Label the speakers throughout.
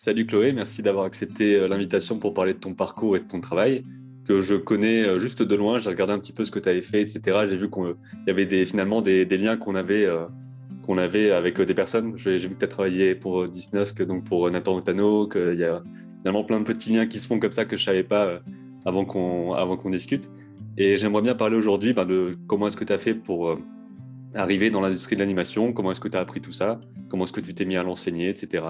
Speaker 1: Salut Chloé, merci d'avoir accepté l'invitation pour parler de ton parcours et de ton travail, que je connais juste de loin. J'ai regardé un petit peu ce que tu avais fait, etc. J'ai vu qu'il y avait finalement des liens qu'on avait avec des personnes. J'ai vu que tu as travaillé pour Disnosk, donc pour Nathan Otano, qu'il y a finalement plein de petits liens qui se font comme ça que je ne savais pas avant qu'on discute. Et j'aimerais bien parler aujourd'hui de comment est-ce que tu as fait pour arriver dans l'industrie de l'animation, comment est-ce que tu as appris tout ça, comment est-ce que tu t'es mis à l'enseigner, etc.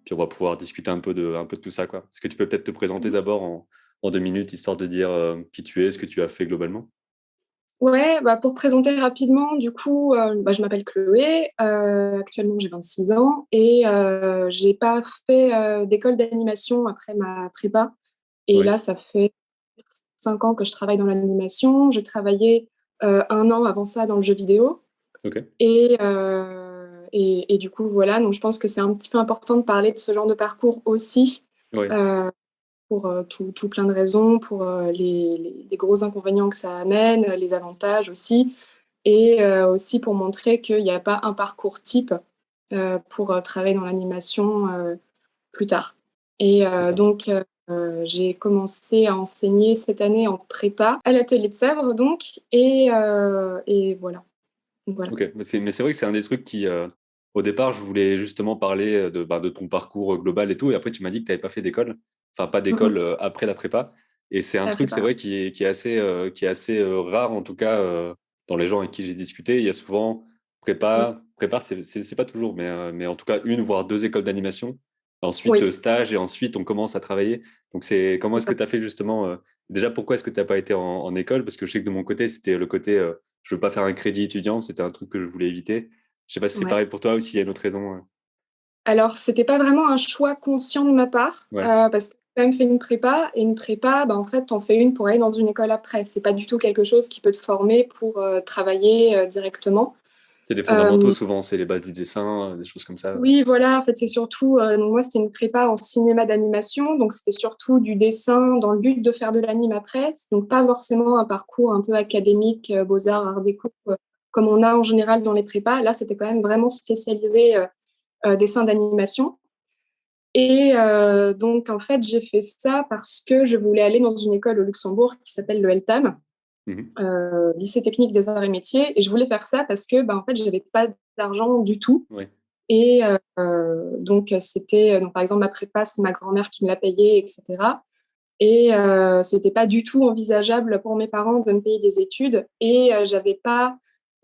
Speaker 1: Puis on va pouvoir discuter un peu de tout ça, quoi. Est-ce que tu peux peut-être te présenter d'abord en 2 minutes, histoire de dire qui tu es, ce que tu as fait globalement?
Speaker 2: Ouais, pour présenter rapidement, du coup, je m'appelle Chloé, actuellement j'ai 26 ans et j'ai pas fait d'école d'animation après ma prépa. Et
Speaker 1: Oui,
Speaker 2: là, ça fait 5 ans que je travaille dans l'animation. J'ai travaillé 1 an avant ça dans le jeu vidéo.
Speaker 1: ok.
Speaker 2: Et du coup, voilà, donc je pense que c'est un petit peu important de parler de ce genre de parcours aussi.
Speaker 1: Oui,
Speaker 2: euh, pour tout plein de raisons, pour les gros inconvénients que ça amène, les avantages aussi, et aussi pour montrer qu'il n'y a pas un parcours type pour travailler dans l'animation plus tard. Et
Speaker 1: c'est ça.
Speaker 2: j'ai commencé à enseigner cette année en prépa à l'atelier de Sèvres, donc, et voilà. Donc, voilà.
Speaker 1: Ok, mais c'est vrai que c'est un des trucs qui, au départ, je voulais justement parler de ton parcours global et tout, et après tu m'as dit que tu n'avais pas fait d'école, enfin pas
Speaker 2: Mm,
Speaker 1: d'école
Speaker 2: mm.
Speaker 1: après la prépa, et c'est un
Speaker 2: La
Speaker 1: truc, c'est
Speaker 2: prépa.
Speaker 1: vrai, qui est assez rare, en tout cas, dans les gens avec qui j'ai discuté. Il y a souvent
Speaker 2: Mm.
Speaker 1: prépa, c'est pas toujours, mais en tout cas une, voire deux écoles d'animation, ensuite
Speaker 2: Oui,
Speaker 1: stage, et ensuite on commence à travailler. Donc c'est comment
Speaker 2: c'est
Speaker 1: est-ce que
Speaker 2: ça.
Speaker 1: tu as fait justement, déjà pourquoi est-ce que tu n'as pas été en école? Parce que je sais que de mon côté, c'était le côté je veux pas faire un crédit étudiant, c'était un truc que je voulais éviter. Je sais pas si c'est
Speaker 2: Ouais.
Speaker 1: pareil pour toi ou s'il y a une autre raison.
Speaker 2: Alors, c'était pas vraiment un choix conscient de ma part,
Speaker 1: Ouais,
Speaker 2: parce que j'ai quand même fait une prépa, et une prépa, en fait, t'en fais une pour aller dans une école après. C'est pas du tout quelque chose qui peut te former pour travailler directement.
Speaker 1: c'est des fondamentaux
Speaker 2: Euh,
Speaker 1: souvent, c'est les bases du dessin, des choses comme ça.
Speaker 2: oui, voilà, en fait, c'est surtout, donc moi, c'était une prépa en cinéma d'animation, donc c'était surtout du dessin dans le but de faire de l'anime après. Donc pas forcément un parcours un peu académique, beaux-arts, art déco, comme on a en général dans les prépas. Là, c'était quand même vraiment spécialisé dessin d'animation. Et donc, en fait, j'ai fait ça parce que je voulais aller dans une école au Luxembourg qui s'appelle le LTAM,
Speaker 1: Mhm.
Speaker 2: Lycée technique des arts et métiers. Et je voulais faire ça parce que, en fait, j'avais pas d'argent du tout.
Speaker 1: Ouais.
Speaker 2: Et donc, c'était, donc, par exemple, ma prépa, c'est ma grand-mère qui me l'a payée, etc. Et c'était pas du tout envisageable pour mes parents de me payer des études. Et j'avais pas.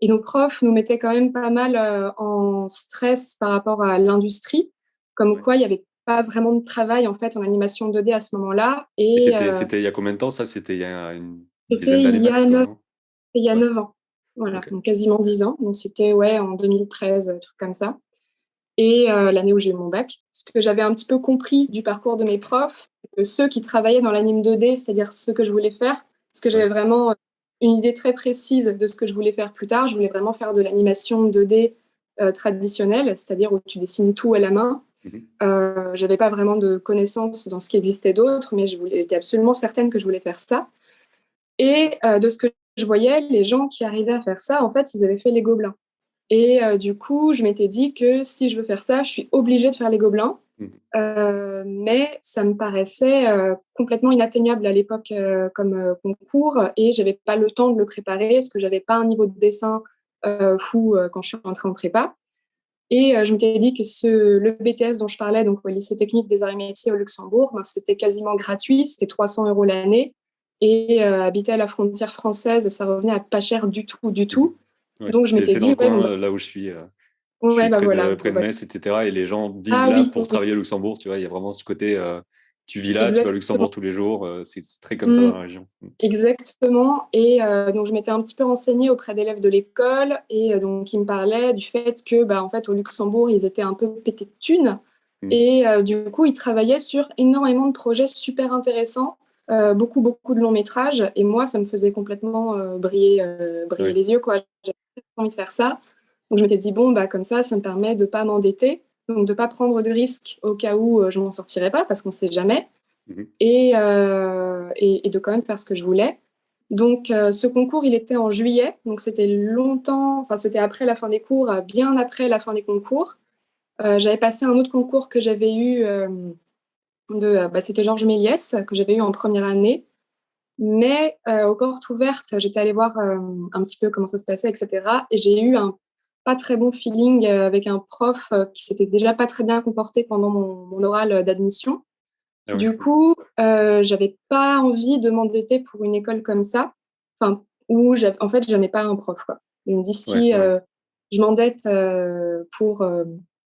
Speaker 2: Et nos profs nous mettaient quand même pas mal en stress par rapport à l'industrie, comme
Speaker 1: Ouais.
Speaker 2: quoi il y avait pas vraiment de travail en fait en animation 2D à ce moment-là.
Speaker 1: Et
Speaker 2: Et
Speaker 1: c'était il y a combien de temps ça? C'était il y a une dizaine
Speaker 2: c'était
Speaker 1: d'années max, quoi, non?
Speaker 2: il y a
Speaker 1: Ouais.
Speaker 2: 9 ans. Voilà,
Speaker 1: Ok.
Speaker 2: donc quasiment 10 ans. Donc c'était ouais, en 2013, un truc comme ça. Et l'année où j'ai eu mon bac. Ce que j'avais un petit peu compris du parcours de mes profs, c'est que ceux qui travaillaient dans l'anime 2D, c'est-à-dire ce que je voulais faire, parce que
Speaker 1: Ouais.
Speaker 2: j'avais vraiment une idée très précise de ce que je voulais faire plus tard. Je voulais vraiment faire de l'animation 2D traditionnelle, c'est-à-dire où tu dessines tout à la main.
Speaker 1: Mhm.
Speaker 2: J'avais pas vraiment de connaissances dans ce qui existait d'autre, mais j'étais absolument certaine que je voulais faire ça. Et de ce que je voyais, les gens qui arrivaient à faire ça, en fait, ils avaient fait les Gobelins. Et du coup, je m'étais dit que si je veux faire ça, je suis obligée de faire les Gobelins.
Speaker 1: Mhm.
Speaker 2: Mais ça me paraissait complètement inatteignable à l'époque comme concours, et j'avais pas le temps de le préparer parce que j'avais pas un niveau de dessin fou quand je suis entrée en prépa. Et je m'étais dit que le BTS dont je parlais, donc au lycée technique des arts et métiers au Luxembourg, c'était quasiment gratuit, c'était 300 € l'année, et habiter à la frontière française, ça revenait à pas cher du tout, du
Speaker 1: Mhm.
Speaker 2: tout.
Speaker 1: Ouais.
Speaker 2: Donc je m'étais
Speaker 1: C'est dans
Speaker 2: dit,
Speaker 1: le
Speaker 2: ouais, bon,
Speaker 1: coin là où je suis. Je
Speaker 2: ouais,
Speaker 1: suis
Speaker 2: voilà.
Speaker 1: près de Metz, etc. Et les gens vivent
Speaker 2: Ah
Speaker 1: là
Speaker 2: oui,
Speaker 1: pour
Speaker 2: oui,
Speaker 1: travailler au Luxembourg. Tu vois, il y a vraiment ce côté, tu vis là, tu vas au Luxembourg
Speaker 2: exactement.
Speaker 1: tous les jours. C'est très comme ça
Speaker 2: Mm.
Speaker 1: dans la région.
Speaker 2: Exactement. Et donc, je m'étais un petit peu renseignée auprès d'élèves de l'école, et donc, ils me parlaient du fait que, en fait, au Luxembourg, ils étaient un peu pétés de thunes.
Speaker 1: Mhm.
Speaker 2: Et du coup, ils travaillaient sur énormément de projets super intéressants, beaucoup, beaucoup de longs métrages. Et moi, ça me faisait complètement briller
Speaker 1: Ouais.
Speaker 2: les yeux, quoi. J'avais envie de faire ça. Donc, je m'étais dit, bon, comme ça me permet de ne pas m'endetter, donc de ne pas prendre de risques au cas où je ne m'en sortirais pas, parce qu'on ne sait jamais,
Speaker 1: Mhm.
Speaker 2: et de quand même faire ce que je voulais. Donc, ce concours, il était en juillet, donc c'était longtemps, enfin, c'était après la fin des cours, bien après la fin des concours. J'avais passé un autre concours que j'avais eu, c'était Georges Méliès, que j'avais eu en première année. Mais aux portes ouvertes, j'étais allée voir un petit peu comment ça se passait, etc. Et j'ai eu un pas très bon feeling avec un prof qui s'était déjà pas très bien comporté pendant mon oral d'admission.
Speaker 1: Ah ouais,
Speaker 2: Du coup, j'avais pas envie de m'endetter pour une école comme ça, enfin, où en fait, j'aimais pas un prof, quoi. Je me dis,
Speaker 1: ouais,
Speaker 2: si
Speaker 1: ouais.
Speaker 2: je m'endette pour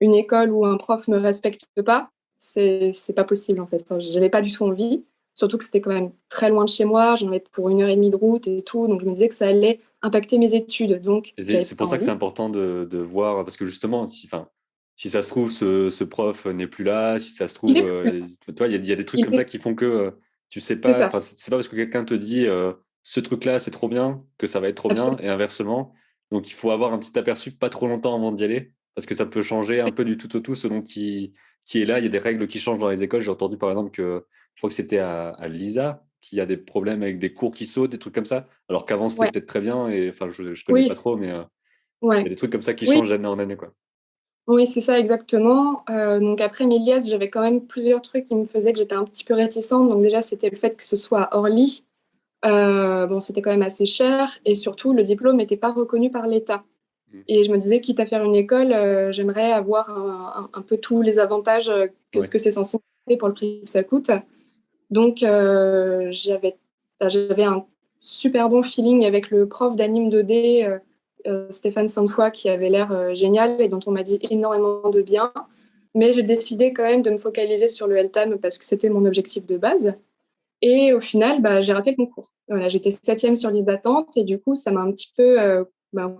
Speaker 2: une école où un prof me respecte pas, c'est pas possible, en fait. Enfin, j'avais pas du tout envie, surtout que c'était quand même très loin de chez moi, j'en avais pour 1 heure et demie de route et tout, donc je me disais que ça allait impacter mes études, donc
Speaker 1: Et c'est
Speaker 2: j'avais
Speaker 1: c'est
Speaker 2: pas
Speaker 1: pour ça que c'est
Speaker 2: envie.
Speaker 1: important de voir, parce que justement, si ça se trouve, ce prof n'est plus là, si ça se
Speaker 2: Il
Speaker 1: trouve,
Speaker 2: est plus là.
Speaker 1: tu vois, il y a des trucs
Speaker 2: Il
Speaker 1: comme ça
Speaker 2: est...
Speaker 1: qui font que tu sais
Speaker 2: C'est
Speaker 1: pas,
Speaker 2: ça,
Speaker 1: enfin, c'est pas parce que quelqu'un te dit ce truc-là, c'est trop bien, que ça va être trop bien,
Speaker 2: absolument.
Speaker 1: et inversement. Donc, il faut avoir un petit aperçu pas trop longtemps avant d'y aller, parce que ça peut changer un peu du tout au tout selon qui est là. Il y a des règles qui changent dans les écoles. J'ai entendu par exemple que, je crois que c'était à l'ISA, qu'il y a des problèmes avec des cours qui sautent, des trucs comme ça, alors qu'avant, c'était
Speaker 2: Ouais,
Speaker 1: peut-être très bien, et enfin, je connais pas
Speaker 2: oui,
Speaker 1: trop, mais. Il y a
Speaker 2: ouais.
Speaker 1: des trucs comme ça qui
Speaker 2: Oui,
Speaker 1: changent d'année en année, quoi.
Speaker 2: oui, c'est ça exactement. Donc après Méliès, j'avais quand même plusieurs trucs qui me faisaient que j'étais un petit peu réticente. Donc déjà, c'était le fait que ce soit à Orly. Bon, c'était quand même assez cher et surtout, le diplôme n'était pas reconnu par l'État.
Speaker 1: Mm.
Speaker 2: Et je me disais, quitte à faire une école, j'aimerais avoir un peu tous les avantages que ce
Speaker 1: Ouais,
Speaker 2: que c'est censé coûter pour le prix que ça coûte. Donc j'avais un super bon feeling avec le prof d'anime 2D, Stéphane Sainte-Foy, qui avait l'air génial et dont on m'a dit énormément de bien. Mais j'ai décidé quand même de me focaliser sur le LTAM parce que c'était mon objectif de base. Et au final, j'ai raté le concours. Voilà, j'étais septième sur liste d'attente et du coup, ça m'a un petit peu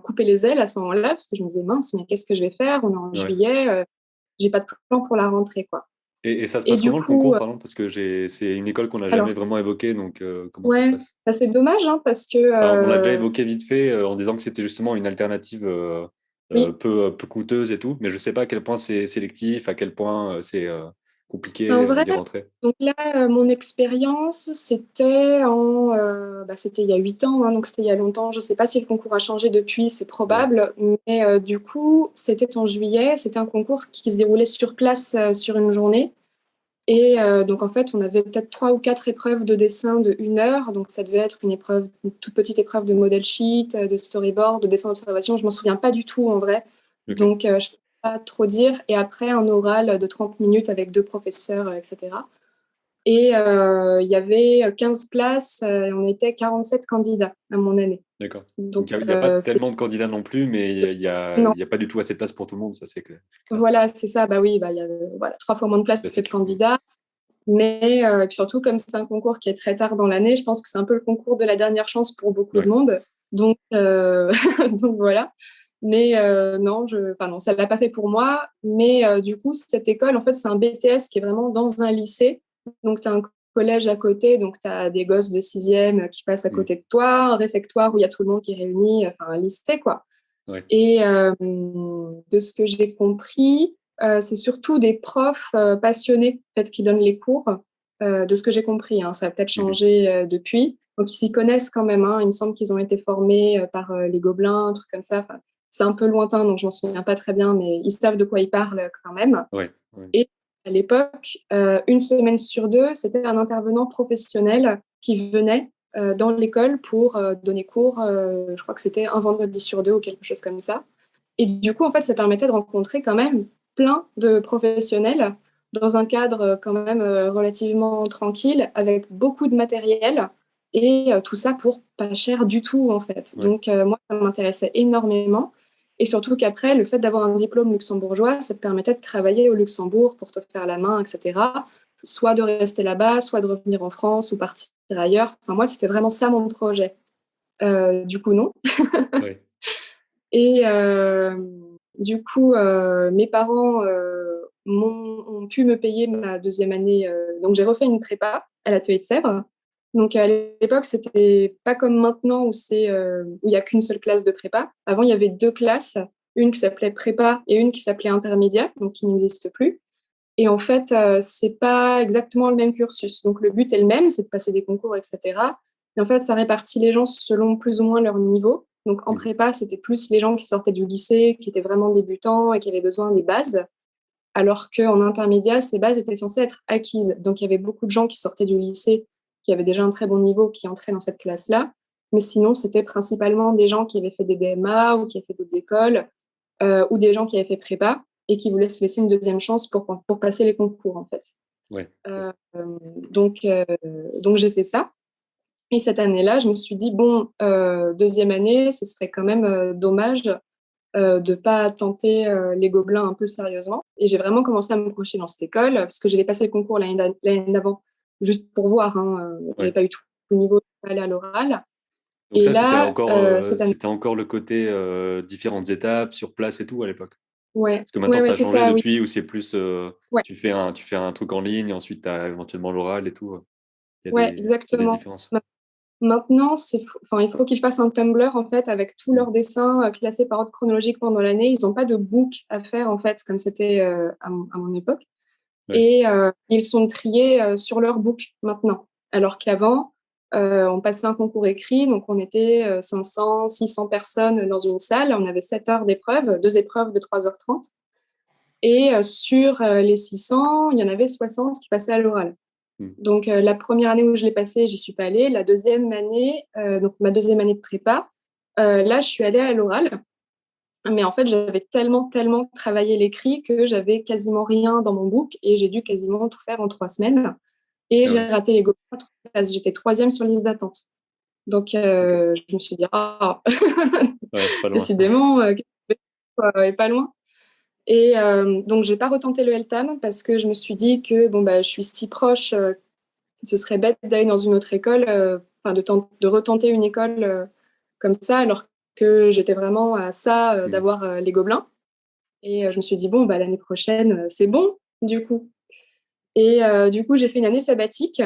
Speaker 2: coupé les ailes à ce moment-là parce que je me disais, mince, mais qu'est-ce que je vais faire? On est en
Speaker 1: ouais.
Speaker 2: juillet, j'ai pas de plan pour la rentrée, quoi.
Speaker 1: Et ça se
Speaker 2: Et
Speaker 1: passe
Speaker 2: du
Speaker 1: comment le
Speaker 2: coup,
Speaker 1: concours, pardon? Parce que c'est une école qu'on n'a jamais
Speaker 2: alors,
Speaker 1: vraiment évoquée, donc comment ça se
Speaker 2: ouais,
Speaker 1: passe?
Speaker 2: c'est dommage hein, parce que
Speaker 1: Enfin, on l'a déjà évoqué vite fait en disant que c'était justement une alternative
Speaker 2: oui,
Speaker 1: peu coûteuse et tout, mais je sais pas à quel point c'est sélectif, à quel point c'est
Speaker 2: en
Speaker 1: compliqué
Speaker 2: vrai,
Speaker 1: d'y rentrer.
Speaker 2: donc là, mon expérience, c'était il y a 8 ans, hein, donc c'était il y a longtemps. Je sais pas si le concours a changé depuis, c'est
Speaker 1: Ouais,
Speaker 2: probable, mais du coup, c'était en juillet. C'était un concours qui se déroulait sur place sur une journée. Et donc, en fait, on avait peut-être 3 ou 4 épreuves de dessin de 1 heure. Donc, ça devait être une toute petite épreuve de model sheet, de storyboard, de dessin d'observation. Je m'en souviens pas du tout en vrai.
Speaker 1: ok,
Speaker 2: Donc, je ne peux pas trop dire. Et après, un oral de 30 minutes avec deux professeurs, etc. Et il y avait 15 places. Et on était 47 candidats à mon année.
Speaker 1: d'accord. Donc
Speaker 2: Donc,
Speaker 1: il y a pas
Speaker 2: c'est
Speaker 1: tellement de candidats non plus, mais
Speaker 2: non.
Speaker 1: il y a pas du tout assez de place pour tout le monde, ça c'est clair. C'est clair.
Speaker 2: Voilà, c'est ça. Bah oui, il y a voilà, 3 fois moins de places que de
Speaker 1: Classique.
Speaker 2: candidats. Mais et puis surtout, comme c'est un concours qui est très tard dans l'année, je pense que c'est un peu le concours de la dernière chance pour beaucoup de
Speaker 1: Ouais,
Speaker 2: monde. Donc, donc voilà. Mais non, enfin non, ça ne l'a pas fait pour moi. Mais du coup, cette école, en fait, c'est un BTS qui est vraiment dans un lycée. Donc, tu as un collège à côté, donc tu as des gosses de sixième qui passent à
Speaker 1: mm,
Speaker 2: côté de toi, un réfectoire où il y a tout le monde qui est réuni, enfin un lycée, quoi.
Speaker 1: ouais,
Speaker 2: Et de ce que j'ai compris, c'est surtout des profs passionnés en fait, qui donnent les cours. De ce que j'ai compris, hein, ça a peut-être
Speaker 1: ok,
Speaker 2: changé depuis. Donc, ils s'y connaissent quand même. Hein. Il me semble qu'ils ont été formés par les Gobelins, un truc comme ça. Enfin, c'est un peu lointain, donc je m'en souviens pas très bien, mais ils savent de quoi ils parlent quand même.
Speaker 1: ouais, ouais,
Speaker 2: Et à l'époque, une semaine sur deux, c'était un intervenant professionnel qui venait dans l'école pour donner cours. Je crois que c'était un vendredi sur deux ou quelque chose comme ça. Et du coup, en fait, ça permettait de rencontrer quand même plein de professionnels dans un cadre quand même relativement tranquille, avec beaucoup de matériel et tout ça pour pas cher du tout, en fait.
Speaker 1: ouais.
Speaker 2: Donc, moi, ça m'intéressait énormément. Et surtout qu'après, le fait d'avoir un diplôme luxembourgeois, ça te permettait de travailler au Luxembourg pour te faire la main, etc. Soit de rester là-bas, soit de revenir en France ou partir ailleurs. Enfin, moi, c'était vraiment ça mon projet. Du coup, non.
Speaker 1: Ouais.
Speaker 2: Et du coup, mes parents ont pu me payer ma deuxième année. Donc, j'ai refait une prépa à l'atelier de Sèvres. Donc, à l'époque, c'était pas comme maintenant où il y a qu'une seule classe de prépa. Avant, il y avait deux classes, une qui s'appelait prépa et une qui s'appelait intermédiaire, donc qui n'existe plus. Et en fait, c'est pas exactement le même cursus. Donc, le but est le même, c'est de passer des concours, etc. Mais en fait, ça répartit les gens selon plus ou moins leur niveau. Donc, en
Speaker 1: Mhm.
Speaker 2: prépa, c'était plus les gens qui sortaient du lycée, qui étaient vraiment débutants et qui avaient besoin des bases. alors qu'en intermédiaire, ces bases étaient censées être acquises. Donc, il y avait beaucoup de gens qui sortaient du lycée, qui avaient déjà un très bon niveau, qui entraient dans cette classe-là. Mais sinon, c'était principalement des gens qui avaient fait des DMA ou qui avaient fait d'autres écoles, ou des gens qui avaient fait prépa et qui voulaient se laisser une deuxième chance pour passer les concours, en fait.
Speaker 1: Ouais.
Speaker 2: Euh, donc, j'ai fait ça. Et cette année-là, je me suis dit, bon, deuxième année, ce serait quand même dommage de pas tenter les Gobelins un peu sérieusement. Et j'ai vraiment commencé à me projeter dans cette école, parce que j'avais passé le concours l'année d'avant, juste pour voir. J'avais
Speaker 1: Ouais.
Speaker 2: pas eu tout le niveau pour aller à l'oral.
Speaker 1: Donc
Speaker 2: Et
Speaker 1: ça,
Speaker 2: là, cette année,
Speaker 1: c'était encore le côté différentes étapes sur place et tout à l'époque.
Speaker 2: ouais,
Speaker 1: Parce que maintenant,
Speaker 2: ouais,
Speaker 1: ça
Speaker 2: ouais,
Speaker 1: a
Speaker 2: c'est
Speaker 1: changé
Speaker 2: ça, oui.
Speaker 1: depuis, où c'est plus,
Speaker 2: Ouais,
Speaker 1: tu fais un truc en ligne, et ensuite tu as éventuellement l'oral et tout.
Speaker 2: ouais,
Speaker 1: Il y a des
Speaker 2: exactement.
Speaker 1: différences.
Speaker 2: Maintenant, enfin, il faut qu'ils fassent un Tumblr en fait avec tous
Speaker 1: Mm.
Speaker 2: leurs dessins classés par ordre chronologique pendant l'année. Ils n'ont pas de book à faire en fait comme c'était à mon époque.
Speaker 1: Ouais.
Speaker 2: Et ils sont triés sur leur book maintenant. Alors qu'avant, on passait un concours écrit, donc on était 500, 600 personnes dans une salle. On avait 7 heures d'épreuve, 2 épreuves de 3h30. Et sur les 600, il y en avait 60 qui passaient à l'oral.
Speaker 1: Mm.
Speaker 2: Donc, la première année où je l'ai passé, j'y suis pas allée. La deuxième année, donc ma deuxième année de prépa, là, je suis allée à l'oral. Mais en fait, j'avais tellement travaillé l'écrit que j'avais quasiment rien dans mon book et j'ai dû quasiment tout faire en 3 semaines. Et
Speaker 1: Ah
Speaker 2: j'ai
Speaker 1: ouais.
Speaker 2: raté les Gobelins à 3 places. J'étais troisième sur liste d'attente. Donc,
Speaker 1: Ok.
Speaker 2: je me suis dit, ah,
Speaker 1: Ouais, pas loin.
Speaker 2: décidément, est pas loin. Et donc, j'ai pas retenté le LTAM parce que je me suis dit que bon, bah, je suis si proche, ce serait bête d'aller dans une autre école, enfin de retenter une école comme ça, alors que j'étais vraiment à ça
Speaker 1: Mm.
Speaker 2: d'avoir les Gobelins. Et je me suis dit, bon, bah, l'année prochaine, c'est bon, du coup. Et du coup, j'ai fait une année sabbatique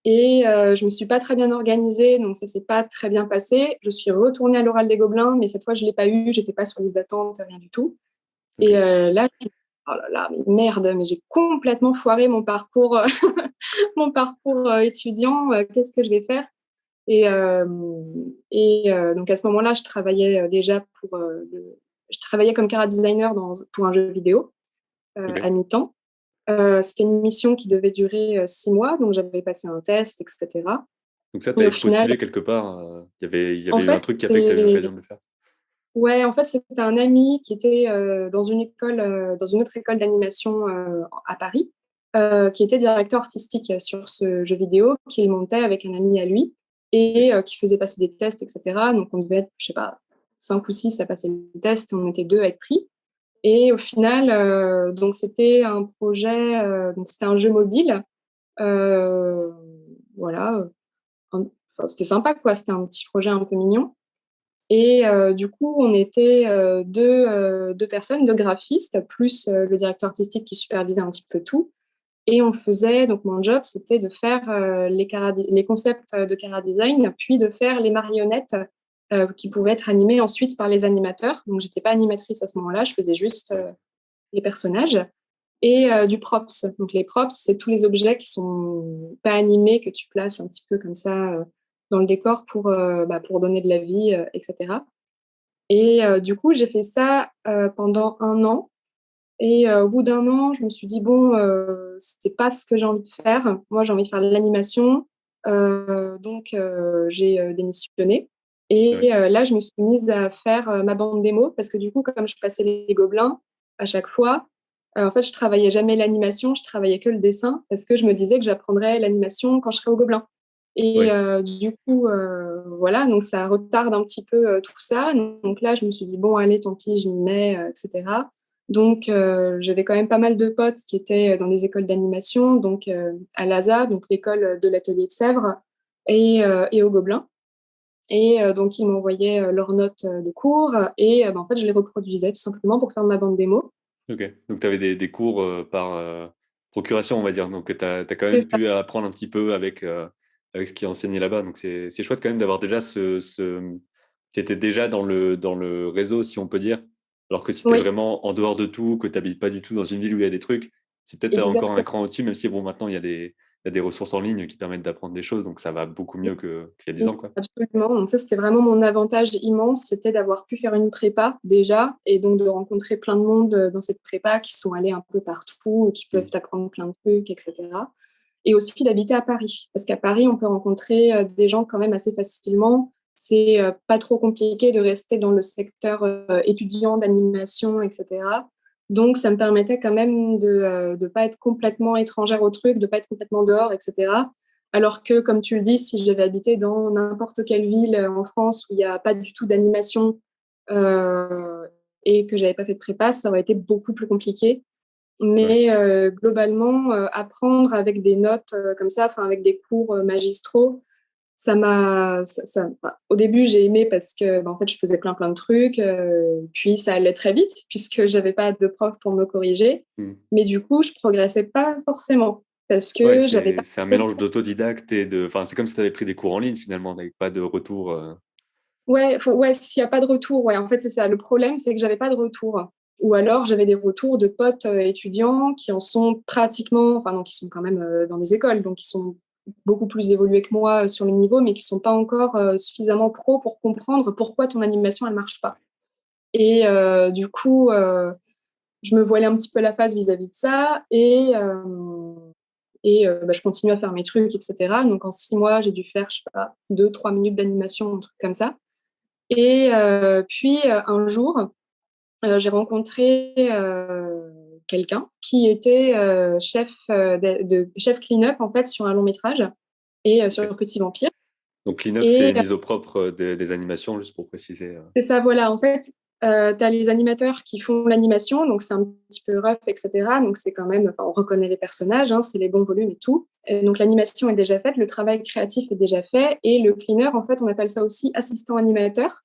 Speaker 2: et je me suis pas très bien organisée, donc ça s'est pas très bien passé. Je suis retournée à l'oral des Gobelins, mais cette fois, je l'ai pas eu, j'étais pas sur liste d'attente, rien du tout.
Speaker 1: Ok.
Speaker 2: Et là, oh là là, mais merde, mais j'ai complètement foiré mon parcours, mon parcours étudiant. Qu'est-ce que je vais faire? Et, donc à ce moment-là, je travaillais déjà je travaillais comme cara designer pour un jeu vidéo
Speaker 1: Ok.
Speaker 2: à mi-temps. C'était une mission qui devait durer 6 mois, donc j'avais passé un test, etc.
Speaker 1: Donc ça, tu
Speaker 2: Et
Speaker 1: avais
Speaker 2: au final,
Speaker 1: postulé quelque part. Il y
Speaker 2: en
Speaker 1: avait eu un
Speaker 2: fait,
Speaker 1: truc qui a fait que tu as eu l'occasion de le faire.
Speaker 2: ouais, en fait, c'était un ami qui était dans une autre école d'animation à Paris, qui était directeur artistique sur ce jeu vidéo, qu'il montait avec un ami à lui
Speaker 1: Ok.
Speaker 2: et qui faisait passer des tests, etc. Donc, on devait être, je sais pas, 5 ou 6 à passer les tests, on était 2 à être pris. Et au final, donc c'était un projet, donc c'était un jeu mobile, euh, voilà, enfin, c'était sympa quoi, c'était un petit projet un peu mignon. Et du coup, on était deux personnes, deux graphistes, plus le directeur artistique qui supervisait un petit peu tout. Et on faisait, donc mon job, c'était de faire les concepts de Cara Design, puis de faire les marionnettes qui pouvaient être animées ensuite par les animateurs. Donc, j'étais pas animatrice à ce moment-là, je faisais juste
Speaker 1: Ouais.
Speaker 2: les personnages. Et du props. Donc, les props, c'est tous les objets qui sont pas animés, que tu places un petit peu comme ça dans le décor pour donner de la vie, etc. Et du coup, j'ai fait ça pendant un an. Et au bout d'un an, je me suis dit, bon, c'est pas ce que j'ai envie de faire. Moi, j'ai envie de faire de l'animation. Donc, j'ai démissionné.
Speaker 1: Ouais.
Speaker 2: Et là, je me suis mise à faire ma bande démo parce que du coup, comme je passais les Gobelins à chaque fois, en fait, je travaillais jamais l'animation, je travaillais que le dessin parce que je me disais que j'apprendrais l'animation quand je serais au Gobelin. Et
Speaker 1: Ouais.
Speaker 2: du coup, voilà, donc ça retarde un petit peu tout ça. Donc là, je me suis dit, bon, allez, tant pis, je m'y mets, etc. Donc, j'avais quand même pas mal de potes qui étaient dans des écoles d'animation, donc à l'ASA, donc l'école de l'atelier de Sèvres, et au Gobelin. Et donc, ils m'envoyaient leurs notes de cours et en fait, je les reproduisais tout simplement pour faire ma bande démo.
Speaker 1: Ok. Donc tu avais des cours par procuration, on va dire. Donc tu as quand
Speaker 2: C'est
Speaker 1: même
Speaker 2: ça,
Speaker 1: pu apprendre un petit peu avec ce qui est enseigné là-bas. Donc c'est chouette quand même d'avoir déjà tu étais déjà dans le réseau, si on peut dire. Alors que si tu es
Speaker 2: oui,
Speaker 1: vraiment en dehors de tout, que tu n'habites pas du tout dans une ville où il y a des trucs, c'est peut-être encore un
Speaker 2: exactement.
Speaker 1: cran au-dessus, même si bon, maintenant il y a y a des ressources en ligne qui permettent d'apprendre des choses, donc ça va beaucoup mieux qu'il y a 10 ans, quoi.
Speaker 2: Absolument. Donc ça, c'était vraiment mon avantage immense, c'était d'avoir pu faire une prépa déjà et donc de rencontrer plein de monde dans cette prépa qui sont allés un peu partout, qui peuvent t'apprendre plein de trucs, etc. Et aussi d'habiter à Paris. Parce qu'à Paris, on peut rencontrer des gens quand même assez facilement. C'est pas trop compliqué de rester dans le secteur étudiant d'animation, etc. Donc, ça me permettait quand même de ne pas être complètement étrangère au truc, de ne pas être complètement dehors, etc. Alors que, comme tu le dis, si j'avais habité dans n'importe quelle ville en France où il n'y a pas du tout d'animation et que j'avais pas fait de prépa, ça aurait été beaucoup plus compliqué. Mais globalement, apprendre avec des notes comme ça, enfin avec des cours magistraux, au début, j'ai aimé parce que en fait, je faisais plein de trucs, puis ça allait très vite puisque j'avais pas de prof pour me corriger. Mais du coup, je progressais pas forcément parce
Speaker 1: Ouais,
Speaker 2: que j'avais pas.
Speaker 1: c'est un mélange d'autodidacte enfin, c'est comme si tu avais pris des cours en ligne finalement, avec pas de retour.
Speaker 2: Ouais, s'il n'y a pas de retour, ouais, en fait, c'est ça. Le problème, c'est que j'avais pas de retour. Ou alors, j'avais des retours de potes étudiants qui en sont pratiquement, enfin, non, qui sont quand même dans des écoles, donc qui sont beaucoup plus évolués que moi sur le niveau, mais qui sont pas encore suffisamment pros pour comprendre pourquoi ton animation, elle marche pas. Et du coup, je me voilais un petit peu la face vis-à-vis de ça et je continue à faire mes trucs, etc. Donc, en 6 mois, j'ai dû faire, je sais pas, 2-3 minutes d'animation, un truc comme ça. Et puis, un jour, j'ai rencontré quelqu'un qui était chef clean-up, en fait, sur un long métrage et sur Petit Vampire.
Speaker 1: Donc, clean-up, c'est
Speaker 2: Et
Speaker 1: mise au propre des animations, juste pour préciser.
Speaker 2: c'est ça, voilà. En fait, tu as les animateurs qui font l'animation, donc c'est un petit peu rough, etc. Donc c'est quand même, on reconnaît les personnages, hein, c'est les bons volumes et tout. Et donc l'animation est déjà faite, le travail créatif est déjà fait, et le cleaner, en fait, on appelle ça aussi assistant animateur.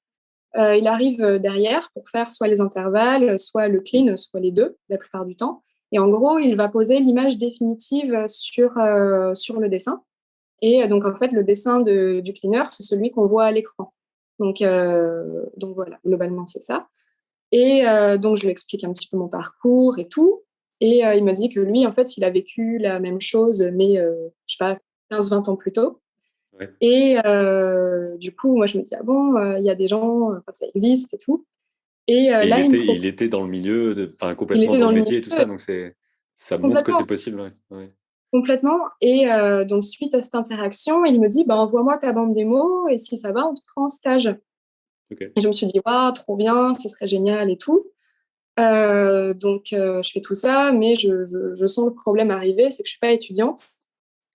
Speaker 2: Il arrive derrière pour faire soit les intervalles, soit le clean, soit les deux, la plupart du temps. Et en gros, il va poser l'image définitive sur le dessin. Et donc, en fait, le dessin du cleaner, c'est celui qu'on voit à l'écran. Donc voilà, globalement, c'est ça. Et donc, je lui explique un petit peu mon parcours et tout. Et il m'a dit que lui, en fait, il a vécu la même chose, mais je sais pas, 15-20 ans plus tôt.
Speaker 1: Ouais.
Speaker 2: Et du coup, moi, je me dis, ah bon, il y a des gens, ça existe et tout. Et
Speaker 1: Et
Speaker 2: là,
Speaker 1: il était dans le milieu,
Speaker 2: il
Speaker 1: complètement
Speaker 2: était
Speaker 1: dans
Speaker 2: dans
Speaker 1: le
Speaker 2: le
Speaker 1: métier et tout ça,
Speaker 2: milieu
Speaker 1: donc ça montre que
Speaker 2: complètement,
Speaker 1: c'est possible. Ouais. Ouais.
Speaker 2: complètement. Et donc, suite à cette interaction, il me dit, bah, envoie-moi ta bande démo et si ça va, on te prend en stage.
Speaker 1: Ok.
Speaker 2: Et je me suis dit, waouh, trop bien, ce serait génial et tout. Donc, je fais tout ça, mais je sens le problème arriver, c'est que je suis pas étudiante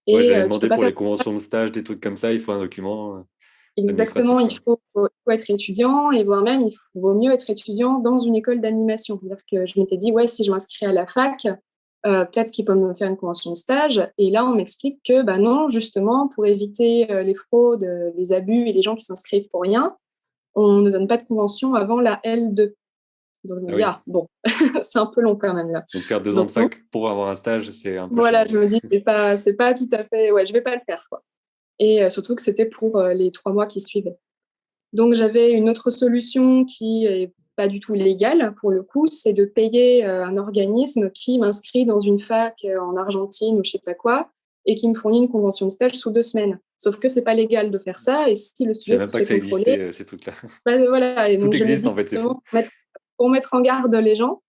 Speaker 1: Ouais,
Speaker 2: et
Speaker 1: j'avais
Speaker 2: tu peux
Speaker 1: demandé
Speaker 2: pas
Speaker 1: pour
Speaker 2: faire
Speaker 1: les conventions de stage, des trucs comme ça, il faut un document
Speaker 2: exactement.
Speaker 1: administratif,
Speaker 2: Il
Speaker 1: quoi.
Speaker 2: faut être étudiant et voire même, vaut mieux être étudiant dans une école d'animation. C'est-à-dire que je m'étais dit, ouais, si je m'inscris à la fac, peut-être qu'ils peuvent me faire une convention de stage. Et là, on m'explique que, bah non, justement, pour éviter les fraudes, les abus et les gens qui s'inscrivent pour rien, on ne donne pas de convention avant la L2. Donc, je me
Speaker 1: Ah
Speaker 2: dis,
Speaker 1: oui.
Speaker 2: ah, bon, c'est un peu long quand même là.
Speaker 1: Donc faire 2 ans
Speaker 2: Donc,
Speaker 1: de
Speaker 2: non.
Speaker 1: fac pour avoir un stage, c'est un peu
Speaker 2: Voilà,
Speaker 1: chiant.
Speaker 2: je me dis, c'est pas tout à fait, ouais, je vais pas le faire, quoi. Et surtout que c'était pour les 3 mois qui suivaient. Donc, j'avais une autre solution qui est pas du tout légale pour le coup, c'est de payer un organisme qui m'inscrit dans une fac en Argentine ou je sais pas quoi et qui me fournit une convention de stage sous 2 semaines. Sauf que c'est pas légal de faire ça et si le
Speaker 1: Je savais
Speaker 2: studio
Speaker 1: même
Speaker 2: se
Speaker 1: pas que
Speaker 2: fait
Speaker 1: ça
Speaker 2: contrôler,
Speaker 1: existait, ces trucs-là.
Speaker 2: bah, voilà. Et donc,
Speaker 1: Tout
Speaker 2: je l'ai
Speaker 1: existe,
Speaker 2: dit
Speaker 1: en fait, c'est fou.
Speaker 2: justement pour mettre en garde les gens